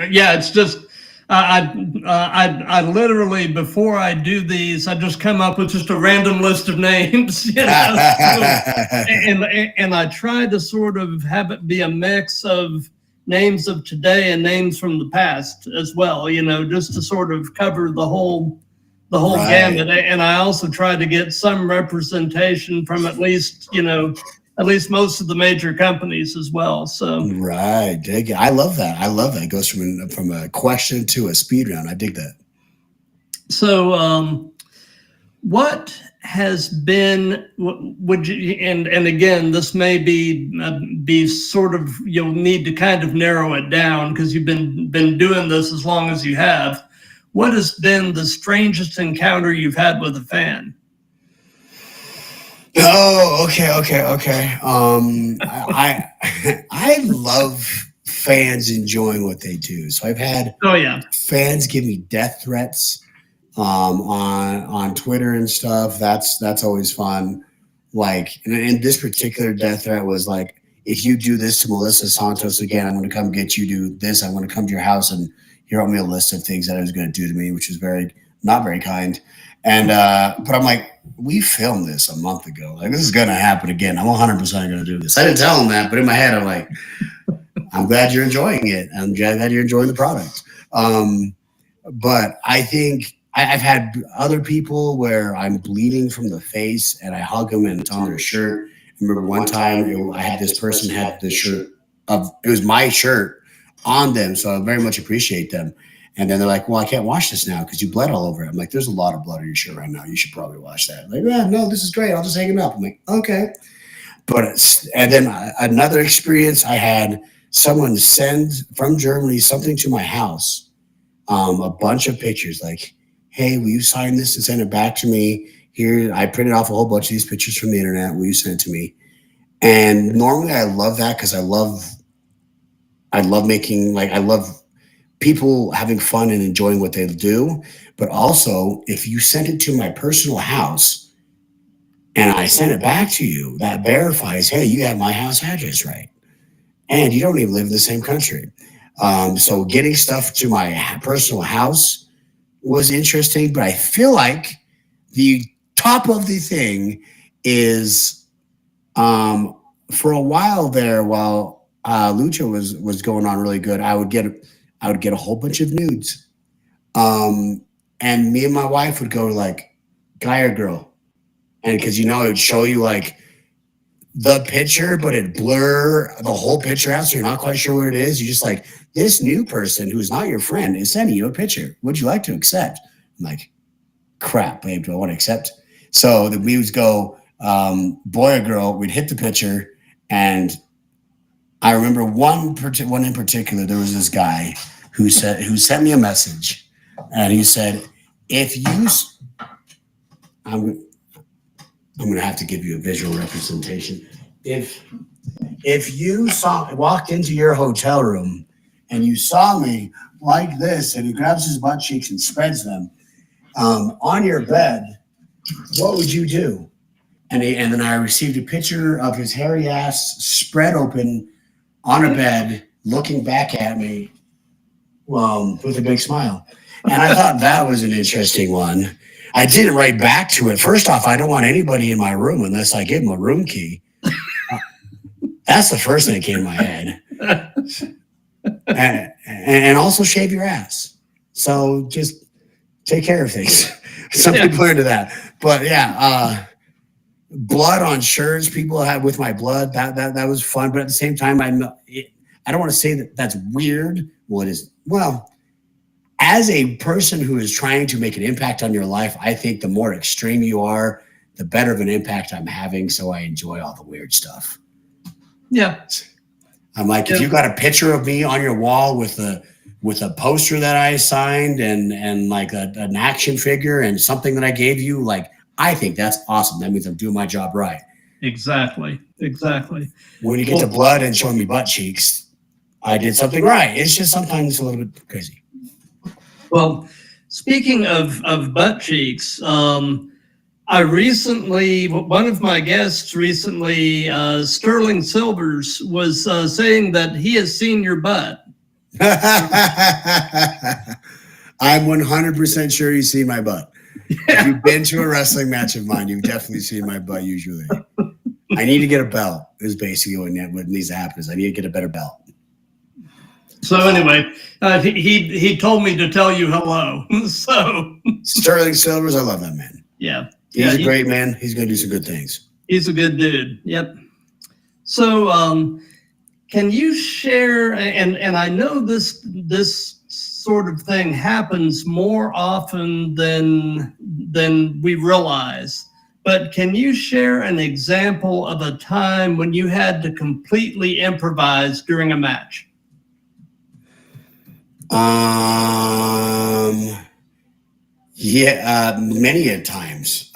Yeah, it's just I literally, before I do these, I just come up with just a random list of names, you know. And I try to sort of have it be a mix of names of today and names from the past as well, you know, just to sort of cover the whole gamut. And I also try to get some representation from at least, you know, at least most of the major companies as well. So right, dig it. I love that. It goes from a question to a speed round. I dig that. So what has been, would you, and again, this may be sort of, you'll need to kind of narrow it down because you've been doing this as long as you have. What has been the strangest encounter you've had with a fan? Oh, okay. I love fans enjoying what they do. So I've had fans give me death threats on Twitter and stuff. That's always fun. Like, and this particular death threat was like, if you do this to Melissa Santos again, I'm going to come get you. Do this. I'm going to come to your house and he wrote me a list of things that I was going to do to me, which was not very kind. And but I'm like, we filmed this a month ago. Like, this is going to happen again. I'm 100% going to do this. I didn't tell him that, but in my head, I'm like, I'm glad you're enjoying it. I'm glad you're enjoying the product. But I think I've had other people where I'm bleeding from the face and I hug them and it's on their shirt. I remember one time I had this person had the shirt it was my shirt on them, so I very much appreciate them. And then they're like, well, I can't wash this now because you bled all over it. I'm like, there's a lot of blood on your shirt right now. You should probably wash that. I'm like, yeah, no, this is great. I'll just hang it up. I'm like, okay. And then another experience, I had someone send from Germany something to my house, a bunch of pictures like, hey, will you sign this and send it back to me? Here, I printed off a whole bunch of these pictures from the internet. Will you send it to me? And normally I love that because I love people having fun and enjoying what they do. But also, if you send it to my personal house and I send it back to you, that verifies, hey, you have my house address right. And you don't even live in the same country. So getting stuff to my personal house was interesting, but I feel like the top of the thing is for a while there, while Lucha was going on really good, I would get a whole bunch of nudes. And me and my wife would go like, guy or girl? And because it would show you like the picture, but it blur the whole picture out, so you're not quite sure what it is. You just like, this new person who's not your friend is sending you a picture. Would you like to accept? I'm like, crap, babe, do I want to accept? So we would go, boy or girl, we'd hit the picture. And I remember one in particular, there was this guy who sent me a message. And he said, I'm going to have to give you a visual representation. If you walked into your hotel room and you saw me like this, and he grabs his butt cheeks and spreads them on your bed, what would you do? And then I received a picture of his hairy ass spread open on a bed, looking back at me with a big smile. And I thought that was an interesting one. I didn't write back to it. First off, I don't want anybody in my room unless I give them a room key. That's the first thing that came to my head. And also shave your ass. So just take care of things. Some people are into that. But yeah, blood on shirts people have with my blood, that was fun. But at the same time, I don't want to say that that's weird. Well, it is. Well, as a person who is trying to make an impact on your life, I think the more extreme you are, the better of an impact I'm having. So I enjoy all the weird stuff. Yeah. I'm like, if you got a picture of me on your wall with a poster that I signed and like an action figure and something that I gave you, like, I think that's awesome. That means I'm doing my job right. Exactly. When you get to blood and showing me butt cheeks, I did something right. It's just sometimes a little bit crazy. Well, speaking of butt cheeks, I recently, one of my guests recently, Sterling Silvers, was saying that he has seen your butt. I'm 100% sure you've seen my butt. If you've been to a wrestling match of mine, you've definitely seen my butt usually. I need to get a belt is basically what needs to happen is I need to get a better belt. So anyway, he told me to tell you hello. So Sterling Silvers, I love that man. Yeah. He's a great man. He's going to do some good things. He's a good dude. Yep. So can you share, and I know this sort of thing happens more often than we realize, but can you share an example of a time when you had to completely improvise during a match? Many a times.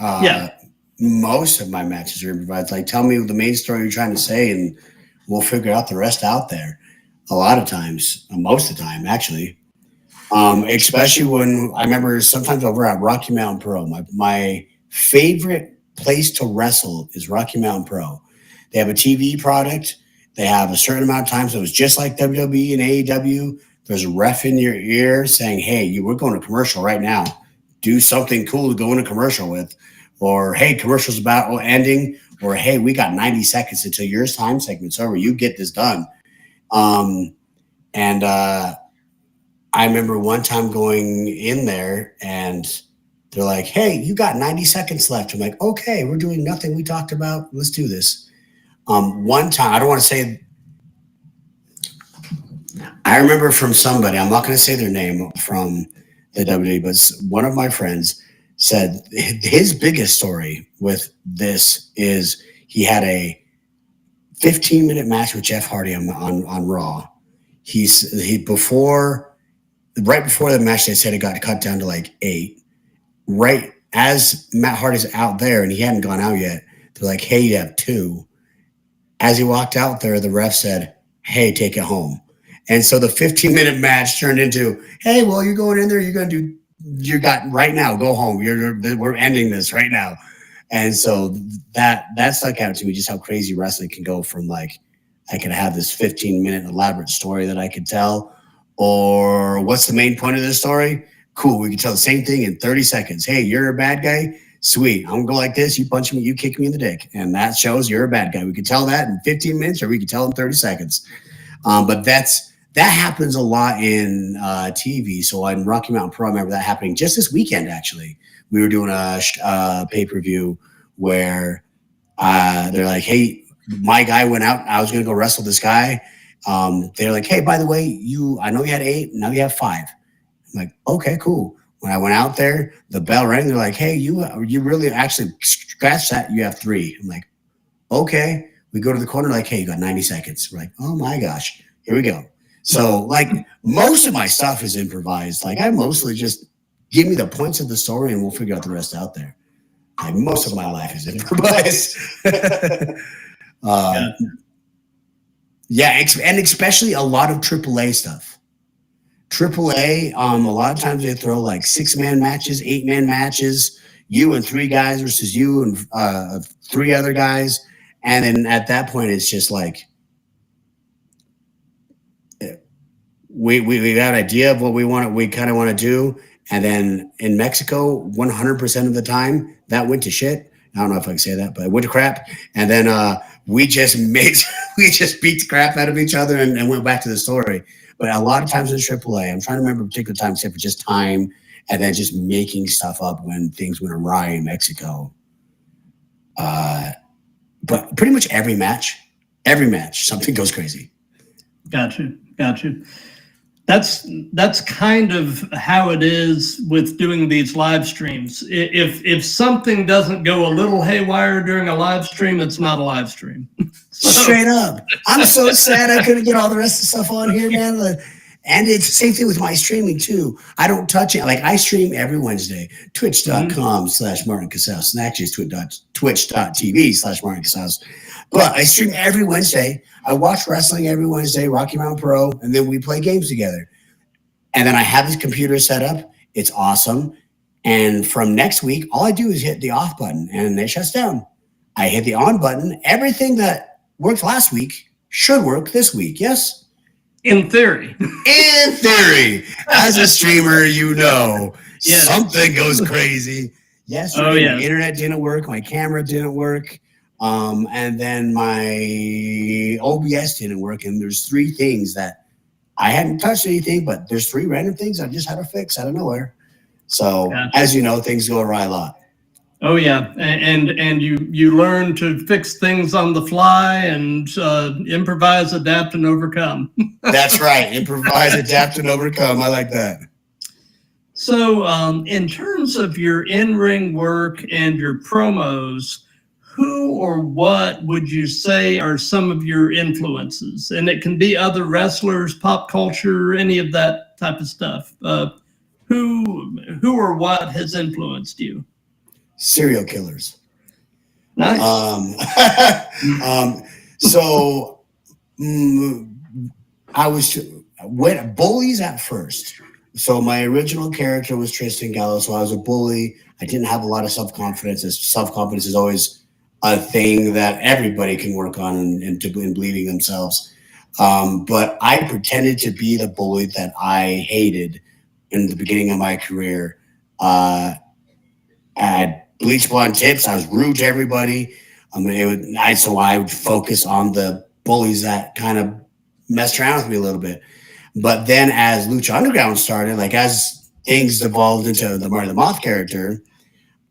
Most of my matches are improvised. Like, tell me the main story you're trying to say, and we'll figure out the rest out there. A lot of times, most of the time, actually. Especially when I remember sometimes over at Rocky Mountain Pro. My favorite place to wrestle is Rocky Mountain Pro. They have a TV product. They have a certain amount of time. So it's just like WWE and AEW. There's a ref in your ear saying, hey, we're going to commercial right now. Do something cool to go in a commercial with. Or, hey, commercial's about ending. Or, hey, we got 90 seconds until your time segment's over. You get this done. I remember one time going in there and they're like, hey, you got 90 seconds left. I'm like, okay, we're doing nothing we talked about. Let's do this. One time, I don't want to say, I remember from somebody, I'm not going to say their name from the WWE, but one of my friends said his biggest story with this is he had a 15-minute match with Jeff Hardy on Raw. Right before the match, they said it got cut down to like 8. Right as Matt Hardy's out there and he hadn't gone out yet, they're like, hey, you have 2. As he walked out there, the ref said, hey, take it home. And so the 15-minute match turned into, hey, well, you're going in there, you're going to do, you got right now, go home. We're ending this right now. And so that stuck out to me, just how crazy wrestling can go from like, I could have this 15-minute elaborate story that I could tell, or what's the main point of this story? Cool, we can tell the same thing in 30 seconds. Hey, you're a bad guy? Sweet, I'm going to go like this, you punch me, you kick me in the dick. And that shows you're a bad guy. We could tell that in 15 minutes, or we could tell in 30 seconds. But that happens a lot in TV. So in Rocky Mountain Pro, I remember that happening just this weekend, actually. We were doing a pay-per-view where they're like, hey, my guy went out. I was going to go wrestle this guy. They're like, hey, by the way, I know you had 8. Now you have 5. I'm like, okay, cool. When I went out there, the bell rang. They're like, hey, you really actually scratched that. You have 3. I'm like, okay. We go to the corner like, hey, you got 90 seconds. We're like, oh, my gosh. Here we go. So, like, most of my stuff is improvised. Like, I mostly just give me the points of the story and we'll figure out the rest out there. Like, most of my life is improvised. And especially a lot of AAA stuff. AAA, a lot of times they throw like 6-man matches, 8-man matches, you and 3 guys versus you and 3 other guys. And then at that point, it's just like, we got an idea of what we kind of want to do. And then in Mexico, 100% of the time, that went to shit. I don't know if I can say that, but it went to crap. And then we just beat the crap out of each other and went back to the story. But a lot of times in AAA, I'm trying to remember a particular time, except for just time, and then just making stuff up when things went awry in Mexico. But pretty much every match, something goes crazy. Got you. That's kind of how it is with doing these live streams. If something doesn't go a little haywire during a live stream, it's not a live stream. Straight up. I'm so sad I couldn't get all the rest of the stuff on here, man. And it's the same thing with my streaming too. I don't touch it. Like, I stream every Wednesday, twitch.com/Martin Casaus. And actually it's twitch.tv/Martin Casaus. But I stream every Wednesday. I watch wrestling every Wednesday, Rocky Mountain Pro, and then we play games together. And then I have this computer set up. It's awesome. And from next week, all I do is hit the off button and it shuts down. I hit the on button. Everything that worked last week should work this week. Yes? In theory. In theory, as a streamer, Yes. something goes crazy. Yesterday, Oh, yeah. my internet didn't work, my camera didn't work, and then my OBS didn't work. And there's 3 things that I hadn't touched anything, but there's 3 random things I just had to fix out of nowhere. So, as you know, things go awry a lot. Oh yeah, and you learn to fix things on the fly and improvise, adapt, and overcome. That's right. Improvise, adapt, and overcome. I like that. So, in terms of your in-ring work and your promos, who or what would you say are some of your influences? And it can be other wrestlers, pop culture, any of that type of stuff. Who or what has influenced you? Serial killers. Nice. I went bullies at first. So my original character was Tristan Gallo. So I was a bully. I didn't have a lot of self-confidence. Self-confidence is always a thing that everybody can work on in believing themselves. But I pretended to be the bully that I hated in the beginning of my career. I had bleach blonde tips. I was rude to everybody. So I would focus on the bullies that kind of messed around with me a little bit. But then as Lucha Underground started, like as things evolved into the Marty the Moth character,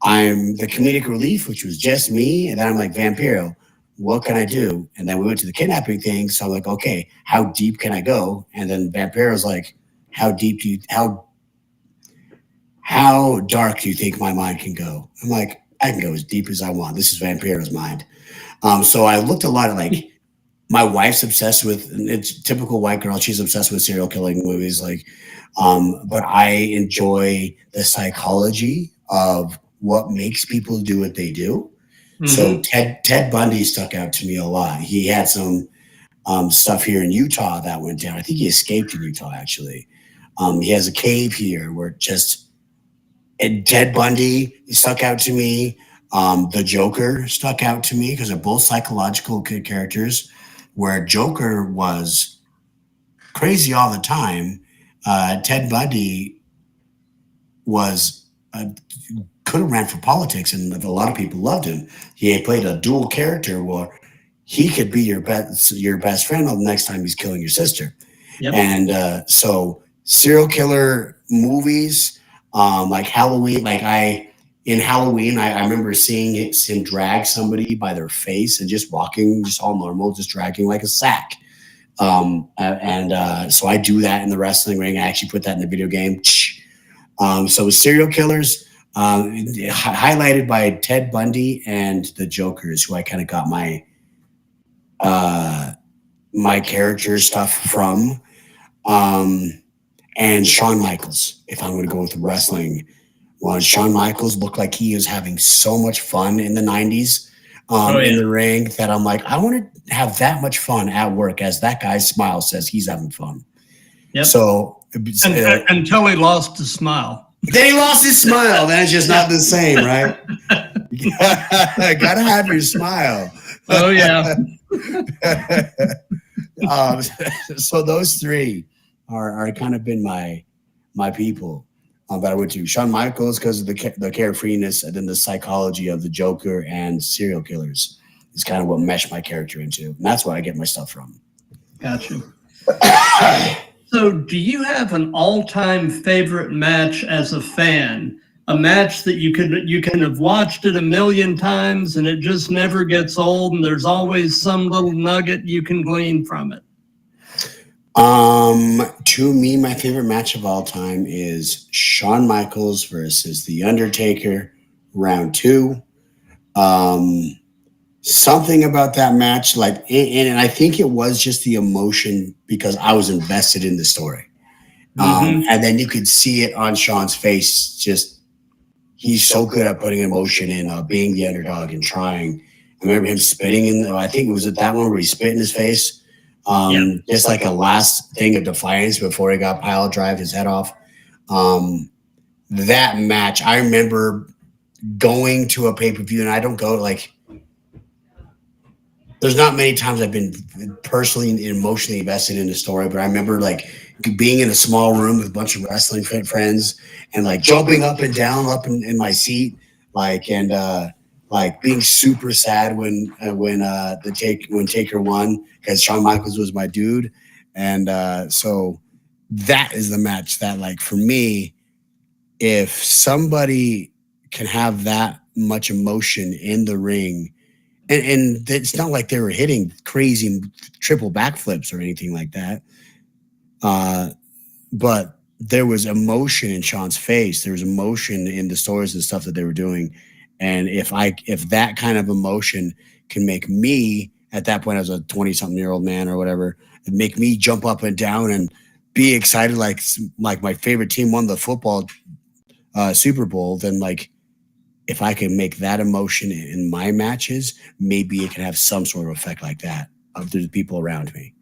I'm the comedic relief, which was just me. And then I'm like, Vampiro, what can I do? And then we went to the kidnapping thing. So I'm like, okay, how deep can I go? And then Vampiro's like, how dark do you think my mind can go? I'm like, I can go as deep as I want. This is Vampiro's mind. So I looked a lot at like, my wife's obsessed with, it's typical white girl. She's obsessed with serial killing movies. But I enjoy the psychology of what makes people do what they do. Mm-hmm. So Ted Bundy stuck out to me a lot. He had some stuff here in Utah that went down. I think he escaped in Utah, actually. He has a cave here where Ted Bundy stuck out to me. The Joker stuck out to me because they're both psychological characters, where Joker was crazy all the time. Ted Bundy could have ran for politics, and a lot of people loved him. He played a dual character where he could be your best friend the next time he's killing your sister. Yep. And so serial killer movies, like Halloween, in Halloween, I remember seeing him drag somebody by their face and just walking, just all normal, just dragging like a sack. So I do that in the wrestling ring. I actually put that in the video game. So serial killers, highlighted by Ted Bundy and the Joker is who I kind of got my character stuff from. And Shawn Michaels, if I'm going to go with wrestling. Well, Shawn Michaels looked like he was having so much fun in the 90s in the ring that I'm like, I want to have that much fun at work as that guy's smile says he's having fun. Yep. So until he lost his smile. Then he lost his smile. Then it's just not the same, right? Gotta have your smile. Oh yeah. So those 3 are kind of been my people. But I went to Shawn Michaels because of the carefreeness, and then the psychology of the Joker and serial killers is kind of what meshed my character into. And that's where I get my stuff from. Gotcha. So do you have an all-time favorite match as a fan? A match that you can have watched it a million times and it just never gets old, and there's always some little nugget you can glean from it? To me, my favorite match of all time is Shawn Michaels versus The Undertaker, round 2. Something about that match, and I think it was just the emotion because I was invested in the story. And then you could see it on Shawn's face. Just, he's so good at putting emotion in, being the underdog and trying. I remember him spitting I think it was at that one where he spit in his face. Just like a last thing of defiance before he got pile drive his head off. That match, I remember going to a pay-per-view, and I don't go there's not many times I've been personally and emotionally invested in the story, but I remember like being in a small room with a bunch of wrestling friends and like jumping up and down up in my seat, like and like being super sad when Taker won because Shawn Michaels was my dude, and so that is the match that like for me, if somebody can have that much emotion in the ring. And it's not like they were hitting crazy triple backflips or anything like that. But there was emotion in Sean's face. There was emotion in the stories and stuff that they were doing. And if that kind of emotion can make me, at that point, I was a 20-something-year-old man or whatever, make me jump up and down and be excited like my favorite team won the football Super Bowl, then like, if I can make that emotion in my matches, maybe it can have some sort of effect like that of the people around me.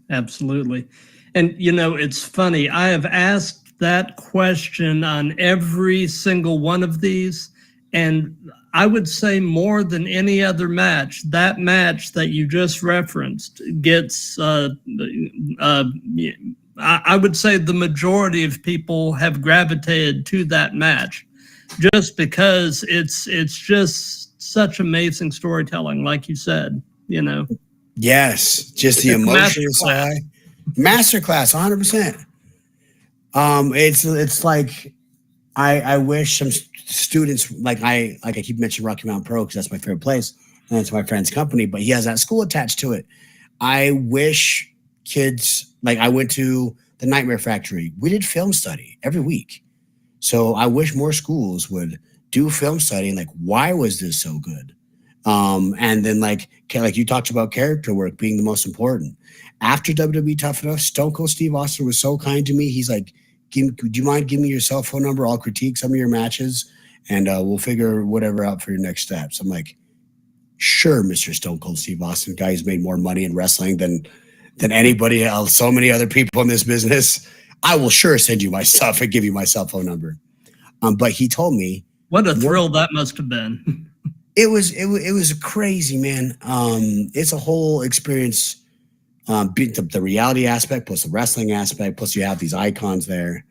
Absolutely. And, it's funny. I have asked that question on every single one of these. And I would say more than any other match, that match that you just referenced gets, I would say the majority of people have gravitated to that match. Just because it's just such amazing storytelling, like you said, Yes, just the emotion side. Masterclass, 100%. It's like I wish some students like I keep mentioning Rocky Mountain Pro because that's my favorite place and it's my friend's company, but he has that school attached to it. I wish kids like I went to the Nightmare Factory. We did film study every week. So I wish more schools would do film study and like, why was this so good? And then like you talked about character work being the most important. After WWE Tough Enough, Stone Cold Steve Austin was so kind to me. He's like, do you mind giving me your cell phone number? I'll critique some of your matches and we'll figure whatever out for your next steps. I'm like, sure, Mr. Stone Cold Steve Austin, guy who's made more money in wrestling than anybody else, so many other people in this business. I will sure send you my stuff and give you my cell phone number. But he told me, what a thrill that must have been. It was crazy, man. It's a whole experience. The reality aspect plus the wrestling aspect, plus you have these icons there.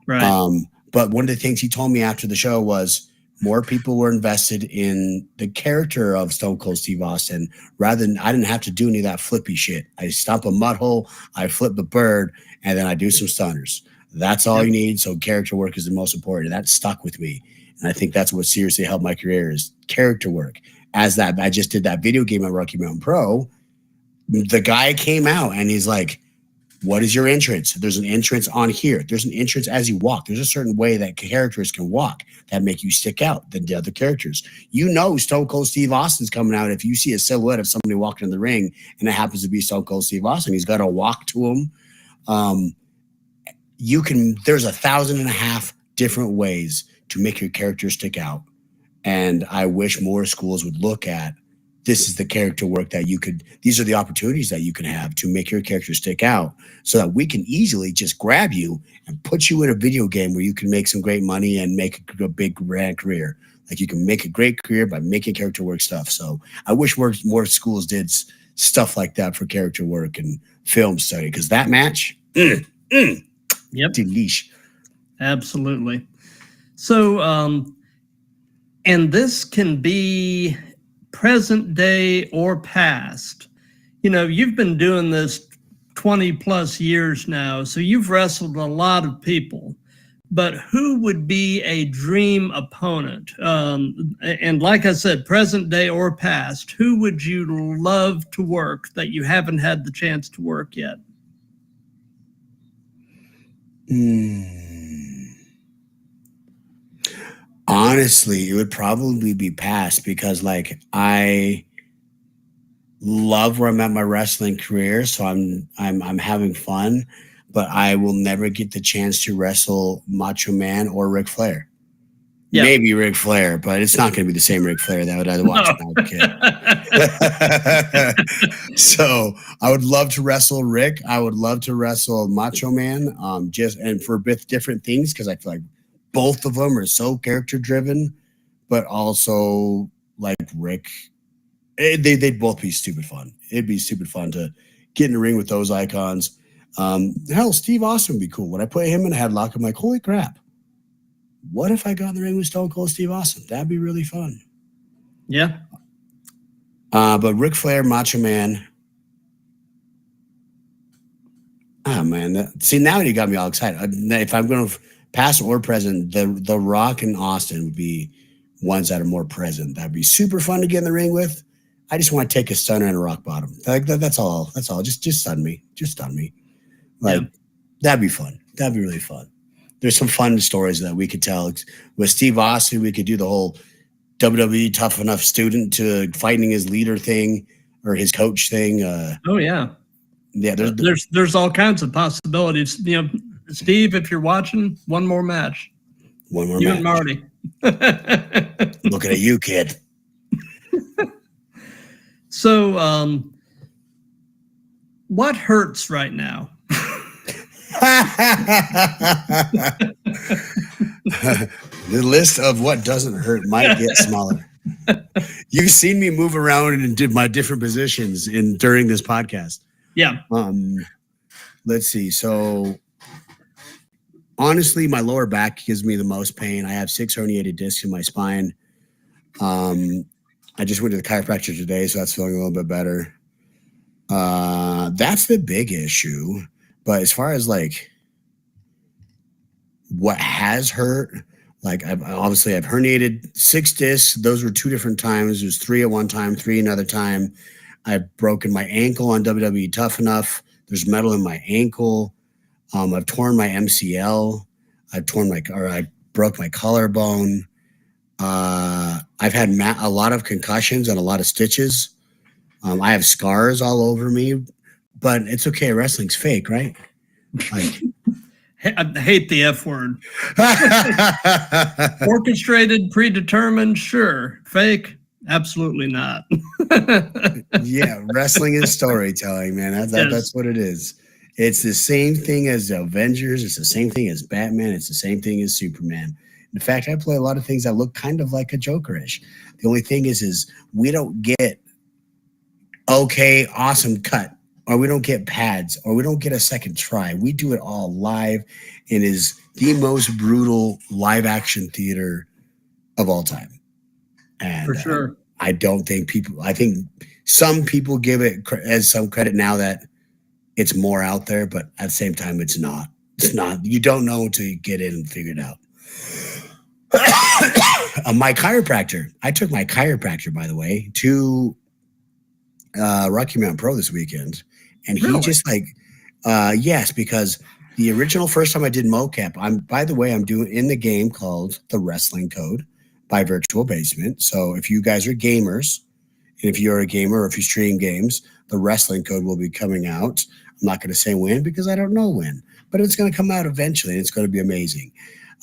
Right. But one of the things he told me after the show was more people were invested in the character of Stone Cold Steve Austin rather than I didn't have to do any of that flippy shit. I stomp a mud hole, I flip the bird, and then I do some stunners. That's all you need. So character work is the most important. And that stuck with me. And I think that's what seriously helped my career is character work. As that, I just did that video game on Rocky Mountain Pro. The guy came out and he's like, what is your entrance? There's an entrance on here. There's an entrance as you walk. There's a certain way that characters can walk that make you stick out than the other characters. Stone Cold Steve Austin's coming out. If you see a silhouette of somebody walking in the ring and it happens to be Stone Cold Steve Austin, he's got to walk to him. There's 1,500 different ways to make your character stick out. And I wish more schools would look at this is the character work that these are the opportunities that you can have to make your character stick out so that we can easily just grab you and put you in a video game where you can make some great money and make a big grand career. Like you can make a great career by making character work stuff. So I wish more schools did stuff like that for character work and film study because that match, Yep. Delish. Absolutely. So, and this can be present day or past. You've been doing this 20 plus years now, so you've wrestled a lot of people. But who would be a dream opponent? And like I said, present day or past, who would you love to work that you haven't had the chance to work yet? Honestly, it would probably be past because like I love where I'm at my wrestling career, so I'm having fun, but I will never get the chance to wrestle Macho Man or Ric Flair. Yeah. Maybe Ric Flair, but it's not going to be the same Ric Flair that I'd watch when I was a kid. So I would love to wrestle Rick. I would love to wrestle Macho Man, and for different things because I feel like both of them are so character driven, but also like Rick They'd both be stupid fun. It'd be stupid fun to get in the ring with those icons. Hell, Steve Austin would be cool. When I put him in a headlock, I'm like, holy crap. What if I got in the ring with Stone Cold Steve Austin? That'd be really fun. Yeah. But Ric Flair, Macho Man. Oh, man. See, now you got me all excited. If I'm going to past or present, the Rock and Austin would be ones that are more present. That'd be super fun to get in the ring with. I just want to take a stunner and a rock bottom. Like that's all. That's all. Just stun me. Just stun me. Like that'd be fun. That'd be really fun. There's some fun stories that we could tell. With Steve Austin, we could do the whole WWE tough enough student to fighting his leader thing or his coach thing. Oh yeah. Yeah. There's all kinds of possibilities. You know, Steve, if you're watching, one more match. One more you match. And Marty. Looking at you, kid. So, what hurts right now? The list of what doesn't hurt might get smaller. You've seen me move around and did my different positions during this podcast. Yeah. Let's see. So honestly, my lower back gives me the most pain. I have 6 herniated discs in my spine. I just went to the chiropractor today, so that's feeling a little bit better. That's the big issue. But as far as like what has hurt, like I've herniated 6 discs. Those were 2 different times. There's 3 at one time, 3 another time. I've broken my ankle on WWE Tough Enough. There's metal in my ankle. I've torn my MCL. I broke my collarbone. I've had a lot of concussions and a lot of stitches. I have scars all over me, but it's okay. Wrestling's fake, right? Like, I hate the F word. Orchestrated, predetermined, sure. Fake, absolutely not. Yeah, wrestling is storytelling, man. That's what it is. It's the same thing as the Avengers. It's the same thing as Batman. It's the same thing as Superman. In fact, I play a lot of things that look kind of like a Joker-ish. The only thing is we don't get okay, awesome cut, or we don't get pads, or we don't get a second try. We do it all live. It is the most brutal live action theater of all time. And for sure. I think some people give it as some credit now that it's more out there, but at the same time, it's not. It's not. You don't know until you get in and figure it out. My chiropractor. I took my chiropractor, by the way, to Rocky Mountain Pro this weekend, and he just like, yes, because the original first time I did mocap. I'm doing in the game called the Wrestling Code by Virtual Basement. So if you guys are gamers, and if you're a gamer or if you stream games, the Wrestling Code will be coming out. I'm not going to say when because I don't know when, but it's going to come out eventually, and it's going to be amazing.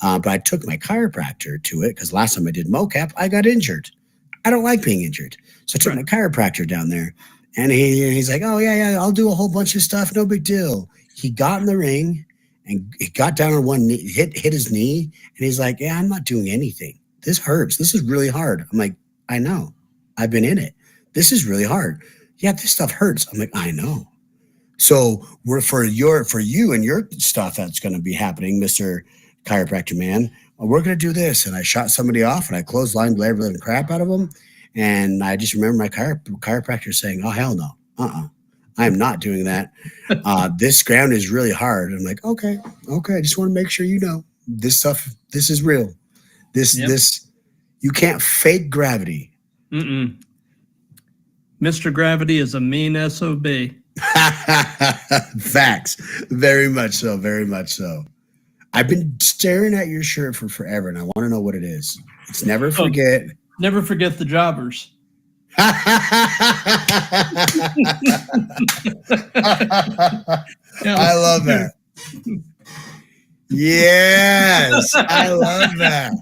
But I took my chiropractor to it because last time I did mocap, I got injured. I don't like being injured. So I took my chiropractor down there, and he's like, oh, yeah, I'll do a whole bunch of stuff. No big deal. He got in the ring, and he got down on one knee, hit his knee, and he's like, yeah, I'm not doing anything. This hurts. This is really hard. I'm like, I know. I've been in it. This is really hard. Yeah, this stuff hurts. I'm like, I know. So we're for you and your stuff that's going to be happening, Mr. Chiropractor Man. We're going to do this. And I shot somebody off, and I clotheslined the living crap out of them. And I just remember my chiropractor saying, oh, hell no. I am not doing that. This ground is really hard. I'm like, okay. I just want to make sure you know this stuff. This is real. This, you can't fake gravity. Mr. Gravity is a mean SOB. Facts. Very much so. Very much so. I've been staring at your shirt for forever, and I want to know what it is. It's never forget. Never forget the jobbers. I love that. Yes, I love that.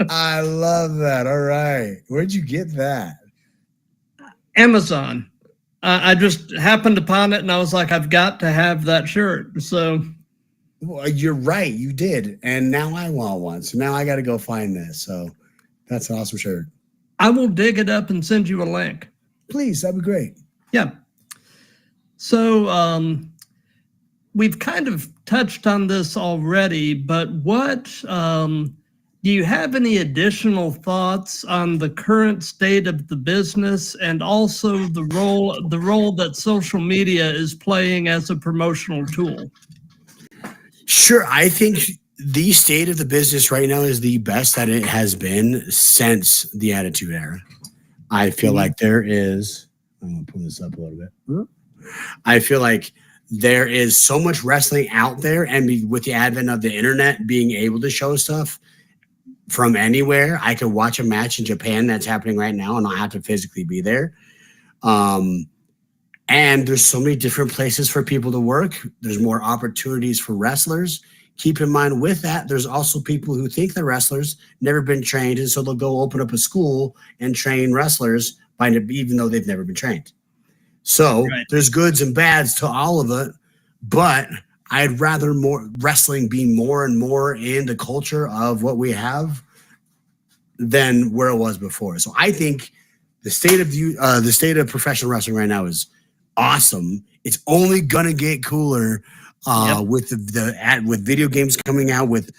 I love that. All right. Where'd you get that? Amazon. I just happened upon it, and I was like, I've got to have that shirt. So, well, you're right. You did. And now I want one. So now I got to go find this. So that's an awesome shirt. I will dig it up and send you a link. Please, that'd be great. Yeah. So we've kind of touched on this already, but what do you have any additional thoughts on the current state of the business and also the role that social media is playing as a promotional tool? Sure. I think the state of the business right now is the best that it has been since the Attitude Era. I feel like there is, I'm going to pull this up a little bit. I feel like there is so much wrestling out there, and with the advent of the internet being able to show stuff from anywhere, I could watch a match in Japan that's happening right now and not have to physically be there. And there's so many different places for people to work. There's more opportunities for wrestlers. Keep in mind with that, there's also people who think they're wrestlers, never been trained, and so they'll go open up a school and train wrestlers even though they've never been trained. So there's goods and bads to all of it, but I'd rather more wrestling be more and more in the culture of what we have than where it was before. So I think the state of professional wrestling right now is awesome. It's only gonna get cooler with with video games coming out, with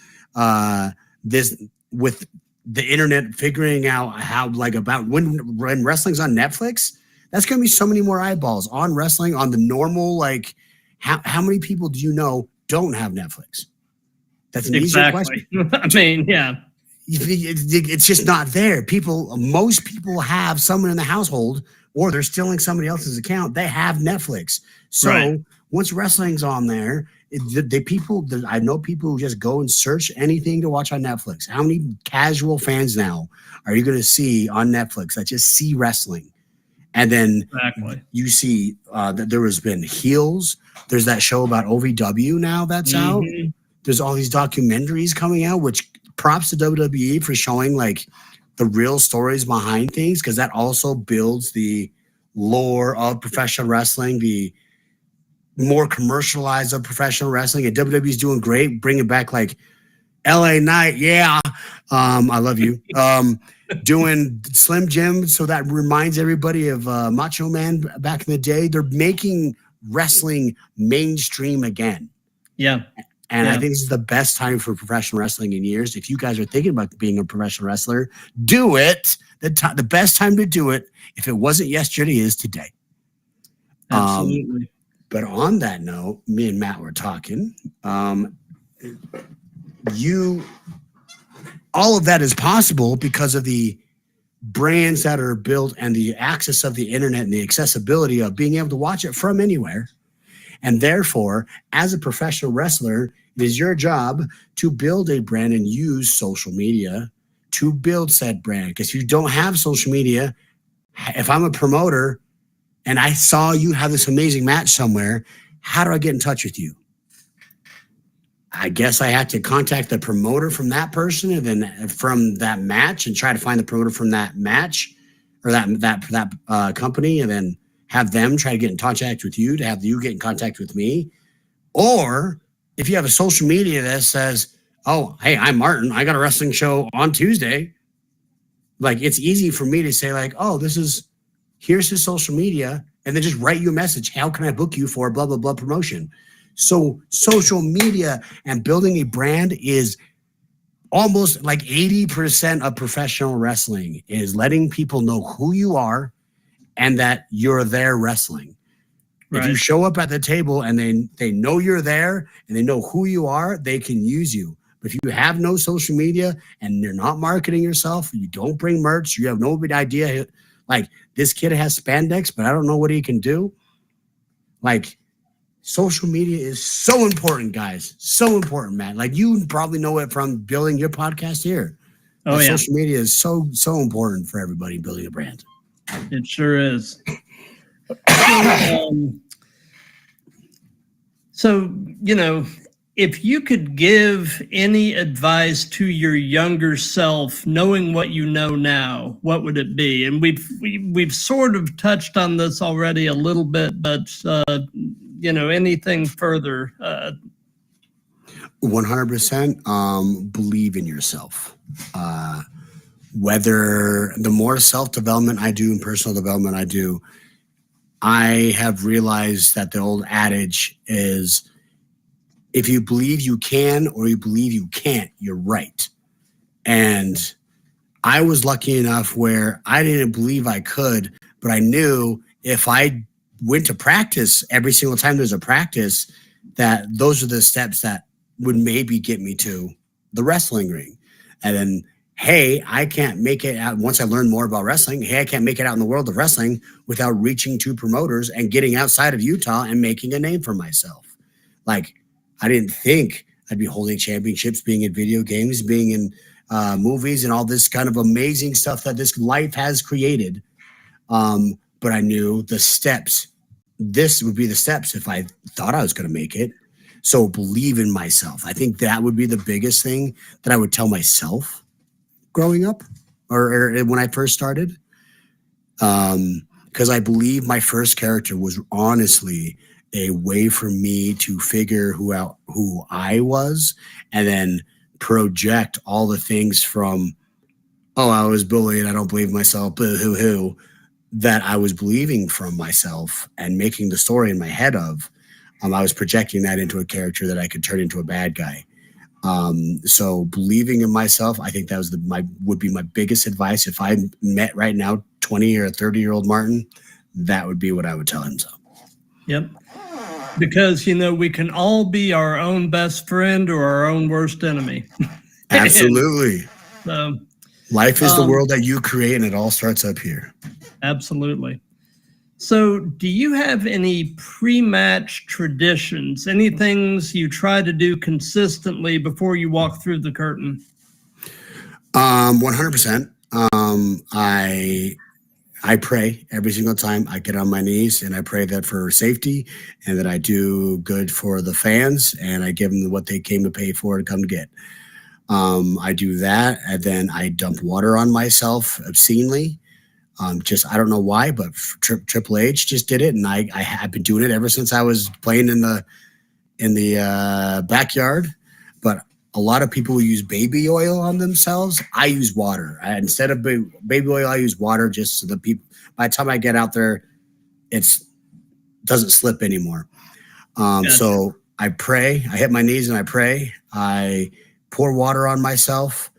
with the internet figuring out how about when wrestling's on Netflix. That's going to be so many more eyeballs on wrestling, on the normal, how many people do you know don't have Netflix? That's an easier question. I mean, yeah. It's just not there. Most people have someone in the household, or they're stealing somebody else's account. They have Netflix. So once wrestling's on there, I know people who just go and search anything to watch on Netflix. How many casual fans now are you going to see on Netflix that just see wrestling? And then you see that there has been Heels. There's that show about OVW now that's out. There's all these documentaries coming out, which props to WWE for showing the real stories behind things, because that also builds the lore of professional wrestling, the more commercialized of professional wrestling. And WWE's doing great, bringing back LA Knight. Yeah. I love you. Doing Slim Jim, so that reminds everybody of Macho Man back in the day. They're making wrestling mainstream again. Yeah. And I think this is the best time for professional wrestling in years. If you guys are thinking about being a professional wrestler, do it. The best time to do it, if it wasn't yesterday, is today. Absolutely. But on that note, me and Matt were talking. All of that is possible because of the brands that are built and the access of the internet and the accessibility of being able to watch it from anywhere. And therefore, as a professional wrestler, it is your job to build a brand and use social media to build said brand. Because if you don't have social media, if I'm a promoter and I saw you have this amazing match somewhere, how do I get in touch with you? I guess I had to contact the promoter from that person, and then from that match, and try to find the promoter from that match or that company, and then have them try to get in contact with you to have you get in contact with me. Or if you have a social media that says, "Oh, hey, I'm Martin. I got a wrestling show on Tuesday." It's easy for me to say "Oh, here's his social media," and then just write you a message. How can I book you for blah, blah, blah promotion? So social media and building a brand is almost 80% of professional wrestling, is letting people know who you are and that you're there wrestling. If you show up at the table and they know you're there and they know who you are, they can use you. But if you have no social media and you're not marketing yourself, you don't bring merch, you have no idea, this kid has spandex, but I don't know what he can do. Social media is so important, guys. So important, man. You probably know it from building your podcast here. Social media is so important for everybody building a brand. It sure is. So, if you could give any advice to your younger self, knowing what you know now, what would it be? And we've sort of touched on this already a little bit, but anything further? 100% believe in yourself. whether the more self-development I do and personal development I do, I have realized that the old adage is, if you believe you can or you believe you can't, you're right. And I was lucky enough where I didn't believe I could, but I knew if I went to practice every single time there's a practice, that those are the steps that would maybe get me to the wrestling ring. And then, hey, I can't make it out once I learned more about wrestling. Hey, I can't make it out in the world of wrestling without reaching to promoters and getting outside of Utah and making a name for myself. Like, I didn't think I'd be holding championships, being in video games, being in movies, and all this kind of amazing stuff that this life has created. But I knew the steps. This would be the steps if I thought I was going to make it. So believe in myself. I think that would be the biggest thing that I would tell myself growing up, or when I first started. Because I believe my first character was honestly a way for me to figure who I was, and then project all the things from, oh, I was bullied, I don't believe myself, boo-hoo-hoo, that I was believing from myself and making the story in my head of. I was projecting that into a character that I could turn into a bad guy. So believing in myself, I think that was would be my biggest advice. If I met right now 20 or 30-year-old Martin, that would be what I would tell him. So, yep. Because, we can all be our own best friend or our own worst enemy. Absolutely. So, life is the world that you create, and it all starts up here. Absolutely. So do you have any pre-match traditions, any things you try to do consistently before you walk through the curtain? 100%. I pray every single time I get on my knees, and I pray that for safety and that I do good for the fans, and I give them what they came to pay for to come to get. I do that, and then I dump water on myself obscenely. I don't know why, but Triple H just did it, and I have been doing it ever since I was playing in the backyard. But a lot of people use baby oil on themselves. I use water. Instead of baby oil, I use water just so the people, by the time I get out there, it doesn't slip anymore. Gotcha. So I pray. I hit my knees and I pray. I pour water on myself,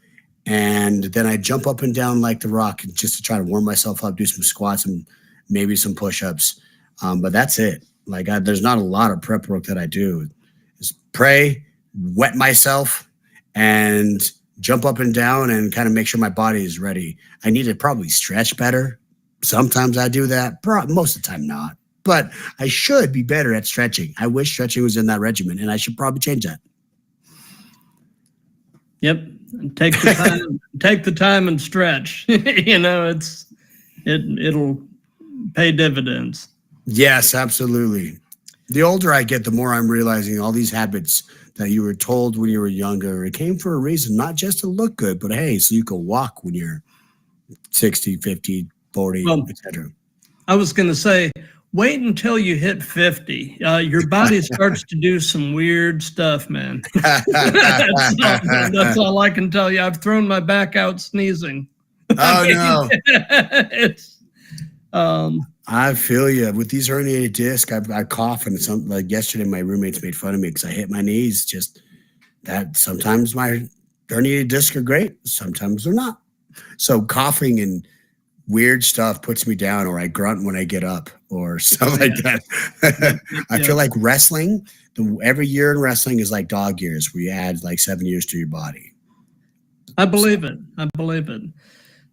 and then I jump up and down like The Rock just to try to warm myself up, do some squats and maybe some push-ups. But that's it. There's not a lot of prep work that I do. Just pray, wet myself, and jump up and down and kind of make sure my body is ready. I need to probably stretch better. Sometimes I do that. Most of the time not. But I should be better at stretching. I wish stretching was in that regimen, and I should probably change that. Yep. Take the time. Take the time and stretch. It'll pay dividends. Yes, absolutely. The older I get, the more I'm realizing all these habits that you were told when you were younger, it came for a reason, not just to look good, but hey, so you can walk when you're 60, 50, 40, etc. I was going to say, wait until you hit 50. Your body starts to do some weird stuff, man. That's all I can tell you. I've thrown my back out sneezing. Oh, no. I feel you. With these herniated discs, I cough, and like yesterday, my roommates made fun of me because I hit my knees. Just that sometimes my herniated discs are great, sometimes they're not. So coughing and weird stuff puts me down, or I grunt when I get up, or stuff like that. I feel like wrestling, every year in wrestling is like dog years, where you add like 7 years to your body. I believe it.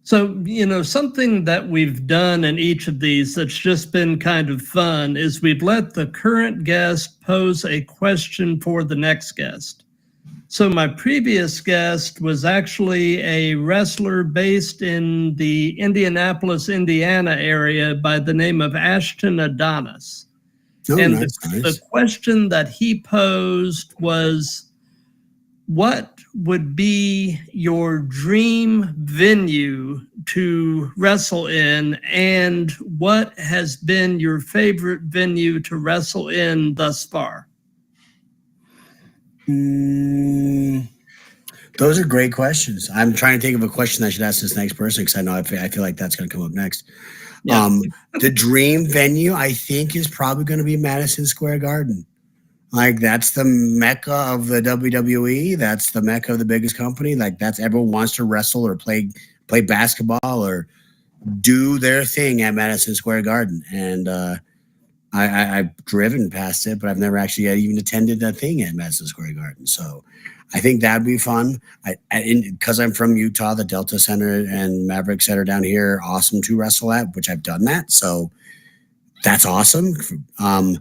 So, something that we've done in each of these that's just been kind of fun is we've let the current guest pose a question for the next guest. So my previous guest was actually a wrestler based in the Indianapolis, Indiana area by the name of Ashton Adonis. Oh, and nice. The question that he posed was, what would be your dream venue to wrestle in, and what has been your favorite venue to wrestle in thus far? Those are great questions. I'm trying to think of a question I should ask this next person because I know I feel like that's going to come up next. Yeah. The dream venue, I think, is probably going to be Madison Square Garden. Like, that's the mecca of the WWE. That's the mecca of the biggest company. Like, that's everyone wants to wrestle or play basketball or do their thing at Madison Square Garden. And I've driven past it, but I've never actually even attended that thing at Madison Square Garden. So I think that'd be fun. Because I'm from Utah, the Delta Center and Maverick Center down here are awesome to wrestle at, which I've done that. So that's awesome. So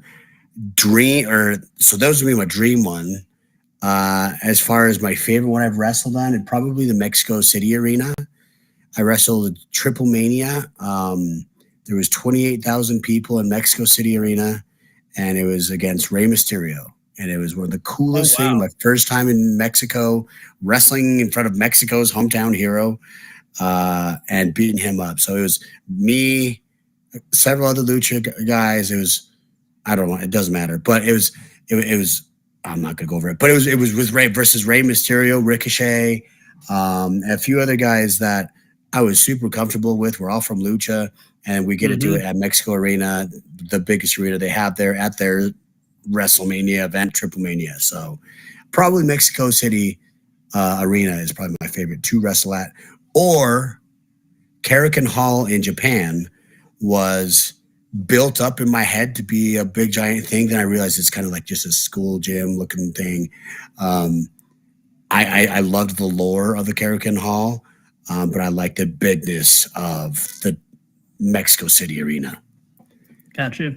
those would be my dream one. As far as my favorite one I've wrestled on, it'd probably the Mexico City Arena. I wrestled at Triple Mania. There was 28,000 people in Mexico City Arena, and it was against Rey Mysterio. And it was one of the coolest things. My first time in Mexico, wrestling in front of Mexico's hometown hero, and beating him up. So it was me, several other lucha guys. It was, I don't know, it doesn't matter. But it was. I'm not gonna go over it. But it was with Rey versus Rey Mysterio, Ricochet, a few other guys that I was super comfortable with. We're all from lucha, and we get to do it at Mexico Arena, the biggest arena they have there at their WrestleMania event, Triple Mania. So probably Mexico City Arena is probably my favorite to wrestle at. Or Karakin Hall in Japan was built up in my head to be a big giant thing. Then I realized it's kind of like just a school gym looking thing. I loved the lore of the Karakin Hall, but I like the bigness of the Mexico City Arena. Gotcha.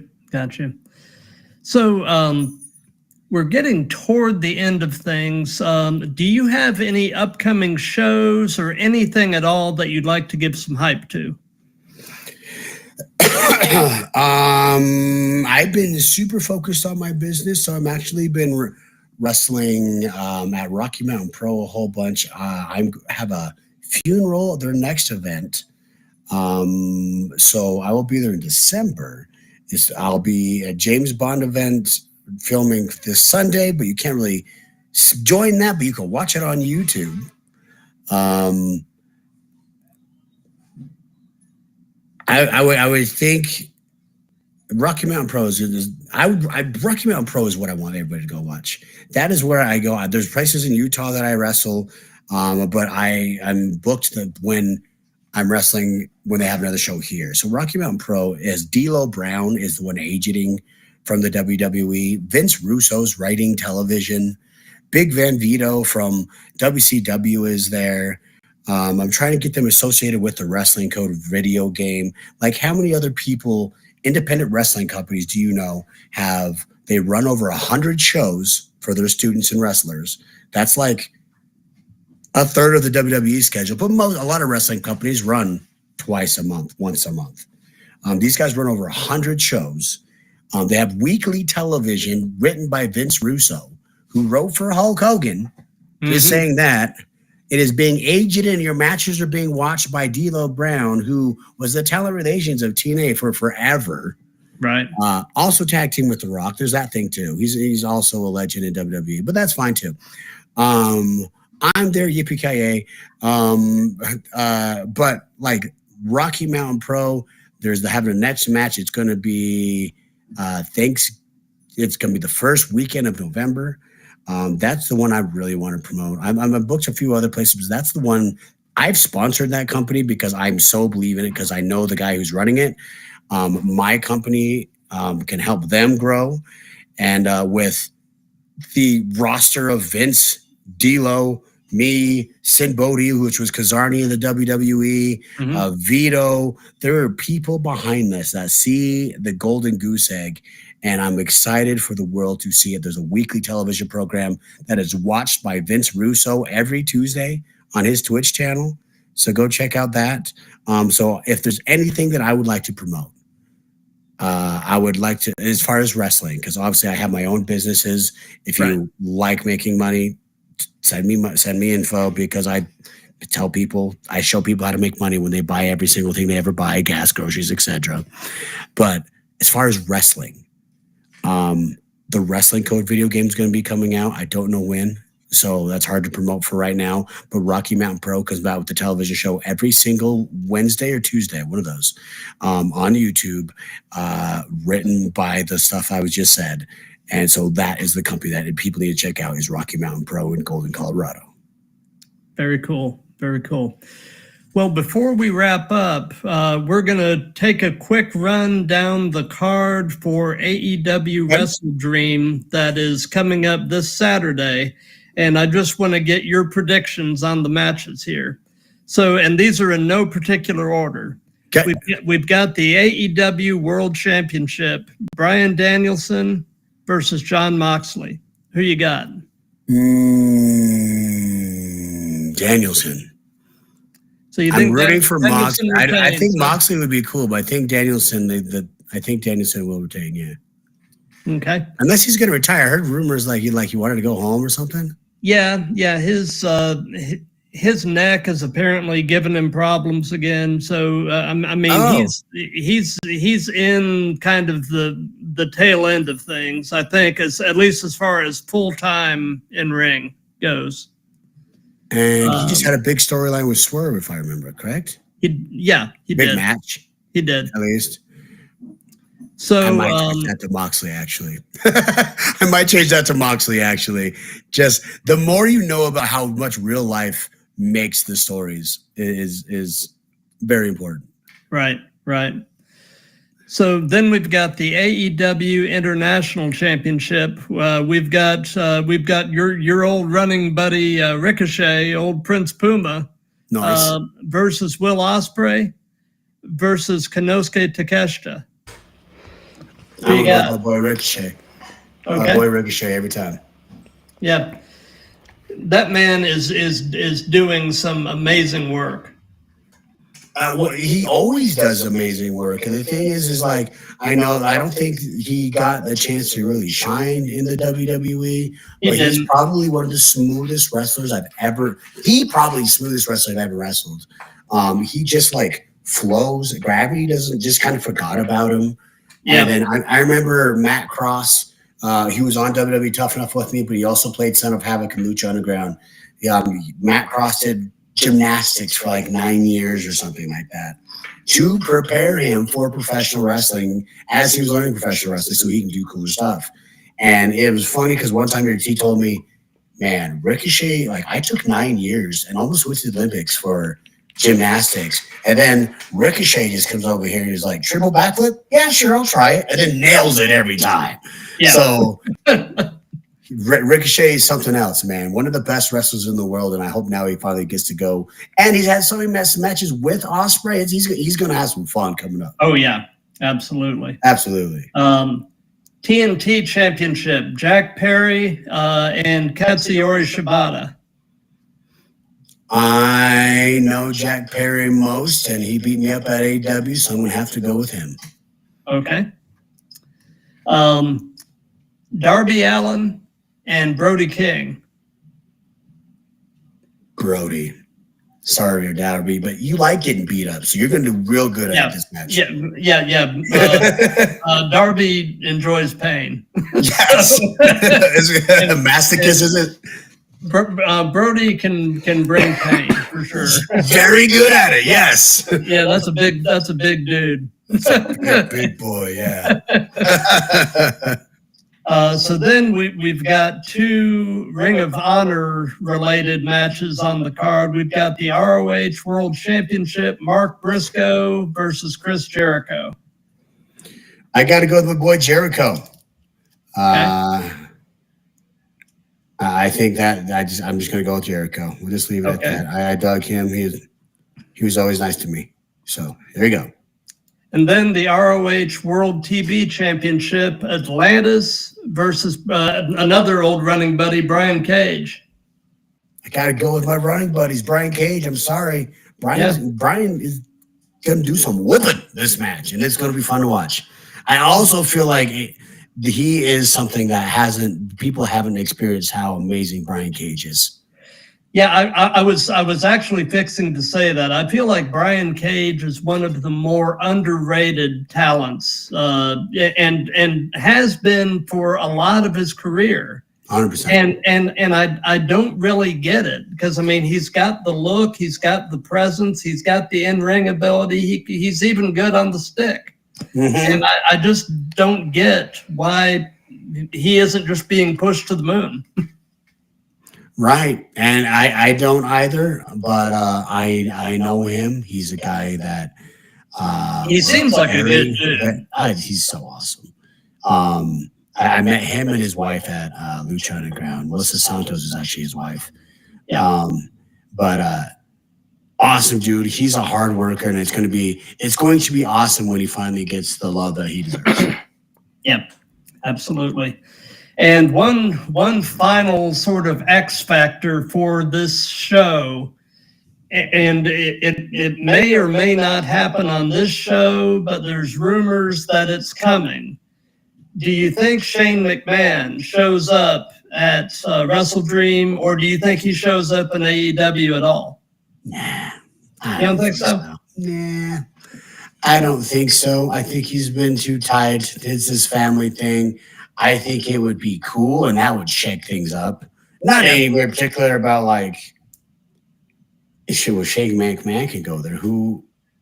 So we're getting toward the end of things. Do you have any upcoming shows or anything at all that you'd like to give some hype to? I've been super focused on my business, so I'm actually been wrestling at Rocky Mountain Pro a whole bunch. I have a funeral, their next event. So I will be there in December. I'll be at James Bond event filming this Sunday, but you can't really join that, but you can watch it on YouTube. I would think Rocky Mountain Pro Rocky Mountain Pro is what I want everybody to go watch. That is where I go. There's places in Utah that I wrestle, but I'm booked when I'm wrestling when they have another show here. So Rocky Mountain Pro is D'Lo Brown is the one agenting from the WWE. Vince Russo's writing television. Big Van Vito from WCW is there. I'm trying to get them associated with the Wrestling Code video game. Like, how many other people, independent wrestling companies, do you know they run over 100 shows for their students and wrestlers? That's like a third of the WWE schedule. But a lot of wrestling companies run once a month. These guys run over 100 shows. They have weekly television written by Vince Russo, who wrote for Hulk Hogan. Just saying that. It is being aged and your matches are being watched by D'Lo Brown, who was the talent relations of TNA for forever. Right. Also tag team with The Rock. There's that thing too. He's also a legend in WWE, but that's fine too. I'm there, yippee-ki-yay. But like Rocky Mountain Pro, having a next match. It's going to be it's going to be the first weekend of November. That's the one I really want to promote. I'm booked a few other places, but that's the one I've sponsored that company because I'm so believe in it because I know the guy who's running it. My company can help them grow. And with the roster of Vince, D'Lo, me, Sid Bodie, which was Kazarni in the WWE, Vito, there are people behind this that see the golden goose egg. And I'm excited for the world to see it. There's a weekly television program that is watched by Vince Russo every Tuesday on his Twitch channel. So go check out that. So if there's anything that I would like to promote, I would like to, as far as wrestling, because obviously I have my own businesses. If you like making money, send me info because I show people how to make money when they buy every single thing they ever buy, gas, groceries, etc. But as far as wrestling, the Wrestling Code video game is going to be coming out. I don't know when. so that's hard to promote for right now. But Rocky Mountain Pro comes out with the television show every single Wednesday or Tuesday, one of those, on YouTube, written by the stuff I was just said. And so that is the company that people need to check out, is Rocky Mountain Pro in Golden, Colorado. Very cool. Very cool. Well, before we wrap up, we're going to take a quick run down the card for AEW Wrestle Dream that is coming up this Saturday. And I just want to get your predictions on the matches here. So, and these are in no particular order. Okay. We've got the AEW World Championship, Bryan Danielson versus Jon Moxley. Who you got? Danielson. So you think I'm rooting for Moxley. I think so Moxley would be cool, but I think Danielson. I think Danielson will retain. Yeah. Okay. Unless he's going to retire. I heard rumors like he wanted to go home or something. Yeah. His neck is apparently giving him problems again. So he's in kind of the tail end of things. I think, at least as far as full time in ring goes. And he just had a big storyline with Swerve, if I remember, correct? He did. Big match. He did. At least. So I might change that to Moxley, actually. I might change that to Moxley, actually. Just the more you know about how much real life makes the stories is very important. Right. So then we've got the AEW International Championship. We've got your old running buddy Ricochet, old Prince Puma, Nice. Versus Will Ospreay versus Konosuke Takeshita. Who you got? My boy Ricochet. Okay. My boy Ricochet every time. Yeah, that man is doing some amazing work. Well, he always does amazing work, and the thing is like I don't think he got the chance to really shine in the WWE. But he's probably one of the smoothest wrestlers I've ever. He probably the smoothest wrestler I've ever wrestled. He just like flows. Gravity doesn't just kind of forgot about him. Yeah. And then I remember Matt Cross. He was on WWE Tough Enough with me, but he also played Son of Havoc and Lucha Underground. Matt Cross did gymnastics for like 9 years or something like that to prepare him for professional wrestling as he was learning professional wrestling so he can do cooler stuff. And it was funny because one time he told me, man, Ricochet, like I took 9 years and almost went to the Olympics for gymnastics. And then Ricochet just comes over here and he's like, triple backflip? Yeah, sure, I'll try it. And then nails it every time. Yeah. So Ricochet is something else, man. One of the best wrestlers in the world, and I hope now he finally gets to go. And he's had so many matches with Ospreay. He's going to have some fun coming up. Oh yeah, absolutely. TNT Championship: Jack Perry and Katsuyori Shibata. I know Jack Perry most, and he beat me up at AEW, so I'm going to have to go with him. Okay. Darby Allin and Brody King. Brody. Sorry, Darby, but you like getting beat up, so you're going to do real good at this match. Yeah. Darby enjoys pain. Yes. A masochist, is it? Brody can bring pain for sure. Very good at it. Yes. Yeah, that's a big dude. Big boy. Yeah. So then we've got two Ring of Honor related matches on the card. We've got the ROH World Championship, Mark Briscoe versus Chris Jericho. I got to go with my boy Jericho. Okay. I think that I'm just going to go with Jericho. We'll just leave it at that. I dug him. He was always nice to me. So there you go. And then the ROH World TV Championship, Atlantis versus another old running buddy, Brian Cage. I got to go with my running buddies, Brian Cage. I'm sorry. Brian is going to do some whooping this match, and it's going to be fun to watch. I also feel like he is something that people haven't experienced how amazing Brian Cage is. Yeah, I was actually fixing to say that. I feel like Brian Cage is one of the more underrated talents, and has been for a lot of his career. 100%. And I don't really get it because I mean he's got the look, he's got the presence, he's got the in-ring ability, he's even good on the stick. And I just don't get why he isn't just being pushed to the moon. Right. And I don't either, but I know him. He's a guy that he seems like a good dude. He's so awesome. I met him and his wife at Lucha Underground. Melissa Santos is actually his wife. Yeah. But awesome dude. He's a hard worker, and it's going to be awesome when he finally gets the love that he deserves. Yeah, absolutely. And one final sort of X factor for this show, and it may or may not happen on this show, but there's rumors that it's coming. Do you think Shane McMahon shows up at Wrestle Dream, or do you think he shows up in AEW at all? Nah. You don't think so? Nah. I don't think so. I think he's been too tied. It's his family thing. I think it would be cool, and that would shake things up. Not anywhere particular about like, Shane McMahon can go there.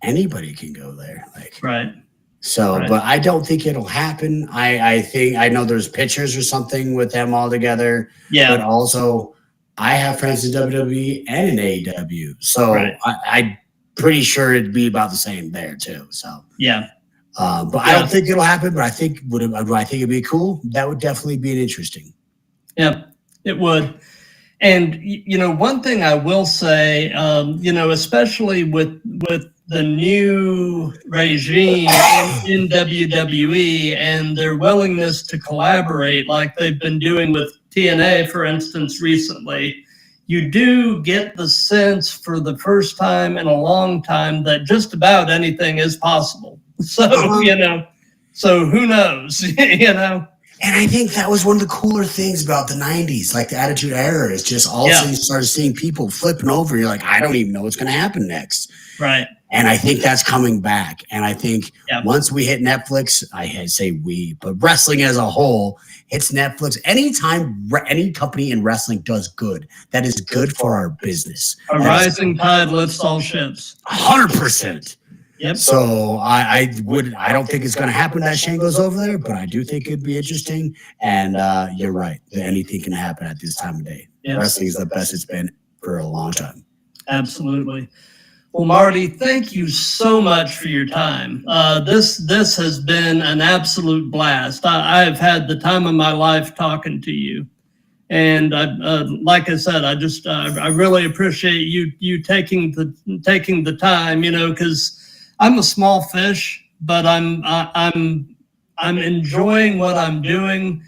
Anybody can go there. Like, right. So, right. But I don't think it'll happen. I know there's pictures or something with them all together. Yeah. But also, I have friends in WWE and in AEW, so I'm pretty sure it'd be about the same there too. So yeah. But I don't think it'll happen. But I think it'd be cool. That would definitely be interesting. Yeah, it would. And one thing I will say, especially with the new regime in WWE and their willingness to collaborate, like they've been doing with TNA, for instance, recently, you do get the sense for the first time in a long time that just about anything is possible. So, so who knows, And I think that was one of the cooler things about the 90s, like the Attitude Era, is just all of a sudden you started seeing people flipping over. You're like, I don't even know what's going to happen next. Right. And I think that's coming back. And I think once we hit Netflix, I say we, but wrestling as a whole hits Netflix. Anytime any company in wrestling does good, that is good for our business. A rising tide lifts all ships. 100%. Yep. So I don't think it's going to happen that Shane goes over there, but I do think it'd be interesting. And you're right. Anything can happen at this time of day. Yep. Wrestling is the best it's been for a long time. Absolutely. Well, Marty, thank you so much for your time. This has been an absolute blast. I've had the time of my life talking to you. And like I said, I really appreciate you taking the time, because I'm a small fish, but I'm enjoying what I'm doing.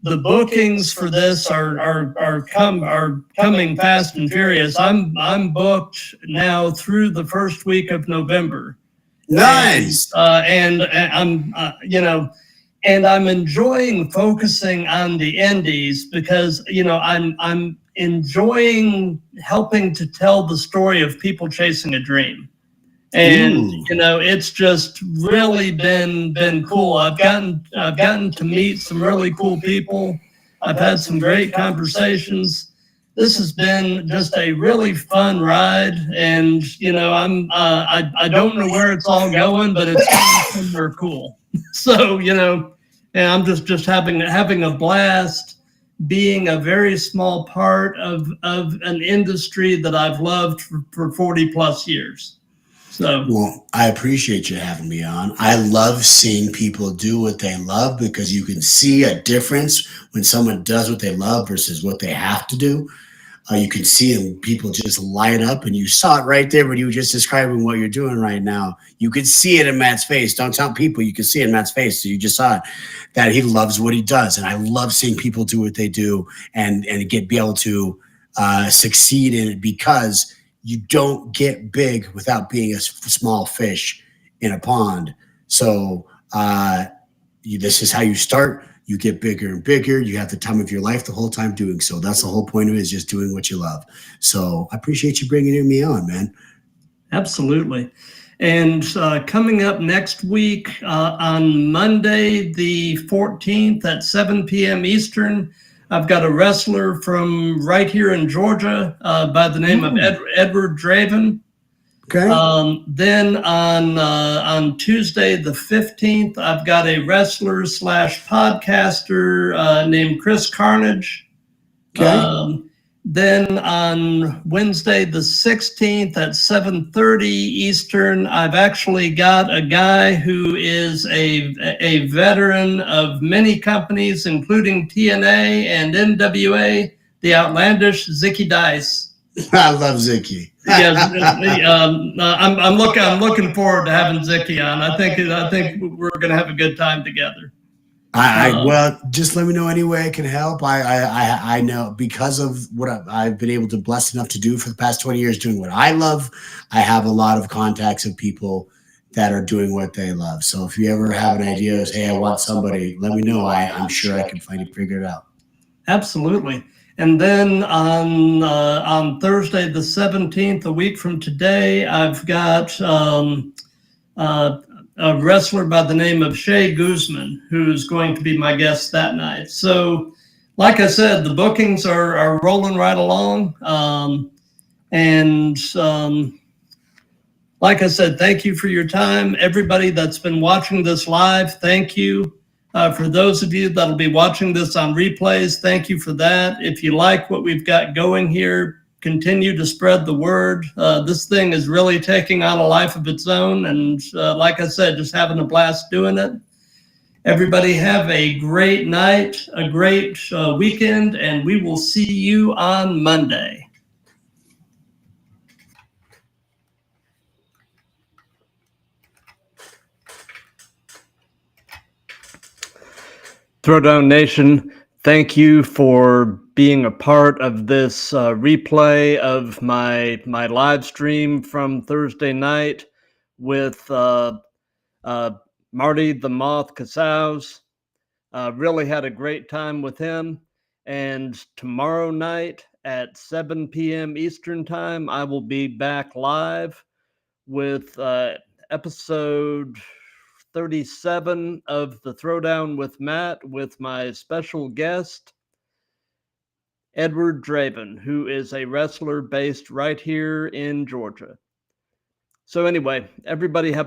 The bookings for this are coming fast and furious. I'm booked now through the first week of November. Nice. And I'm and I'm enjoying focusing on the indies because I'm enjoying helping to tell the story of people chasing a dream. And it's just really been cool. I've gotten to meet some really cool people. I've had some great conversations. This has been just a really fun ride, and I don't know where it's all going, but it's somewhere cool. So and I'm just having a blast, being a very small part of an industry that I've loved for 40 plus years. So, well, I appreciate you having me on. I love seeing people do what they love because you can see a difference when someone does what they love versus what they have to do. You can see them, people just light up, and you saw it right there when you were just describing what you're doing right now. You could see it in Matt's face. Don't tell people, you can see it in Matt's face. So you just saw it, that he loves what he does. And I love seeing people do what they do and be able to succeed in it, because you don't get big without being a small fish in a pond. So this is how you start. You get bigger and bigger. You have the time of your life the whole time doing so. That's the whole point of it, is just doing what you love. So I appreciate you bringing me on, man. Absolutely. And coming up next week on Monday, the 14th at 7 p.m. Eastern, I've got a wrestler from right here in Georgia by the name of Edward Draven. Okay. Then on Tuesday the 15th, I've got a wrestler / podcaster named Chris Carnage. Okay. Then on Wednesday the 16th at 7:30 Eastern, I've actually got a guy who is a veteran of many companies, including TNA and NWA, the outlandish Zicky Dice. I love Zicky. Yeah, I'm looking forward to having Zicky on. I think we're going to have a good time together. Well, just let me know any way I can help. I know because of what I've been able to blessed enough to do for the past 20 years doing what I love, I have a lot of contacts of people that are doing what they love. So if you ever have an idea of, hey, I want somebody, let me know. I'm sure I can figure it out. Absolutely. And then on Thursday the 17th, a week from today, I've got a wrestler by the name of Shea Guzman, who's going to be my guest that night. So, like I said, the bookings are rolling right along. Like I said, thank you for your time. Everybody that's been watching this live, thank you. For those of you that'll be watching this on replays, thank you for that. If you like what we've got going here, continue to spread the word. This thing is really taking on a life of its own. And like I said, just having a blast doing it. Everybody have a great night, a great weekend, and we will see you on Monday. Throwdown Nation, thank you for being a part of this replay of my live stream from Thursday night with Marty the Moth Casaus. Really had a great time with him. And tomorrow night at 7 p.m. Eastern Time, I will be back live with episode 37 of the Throwdown with Matt with my special guest, Edward Draven, who is a wrestler based right here in Georgia. So anyway, everybody have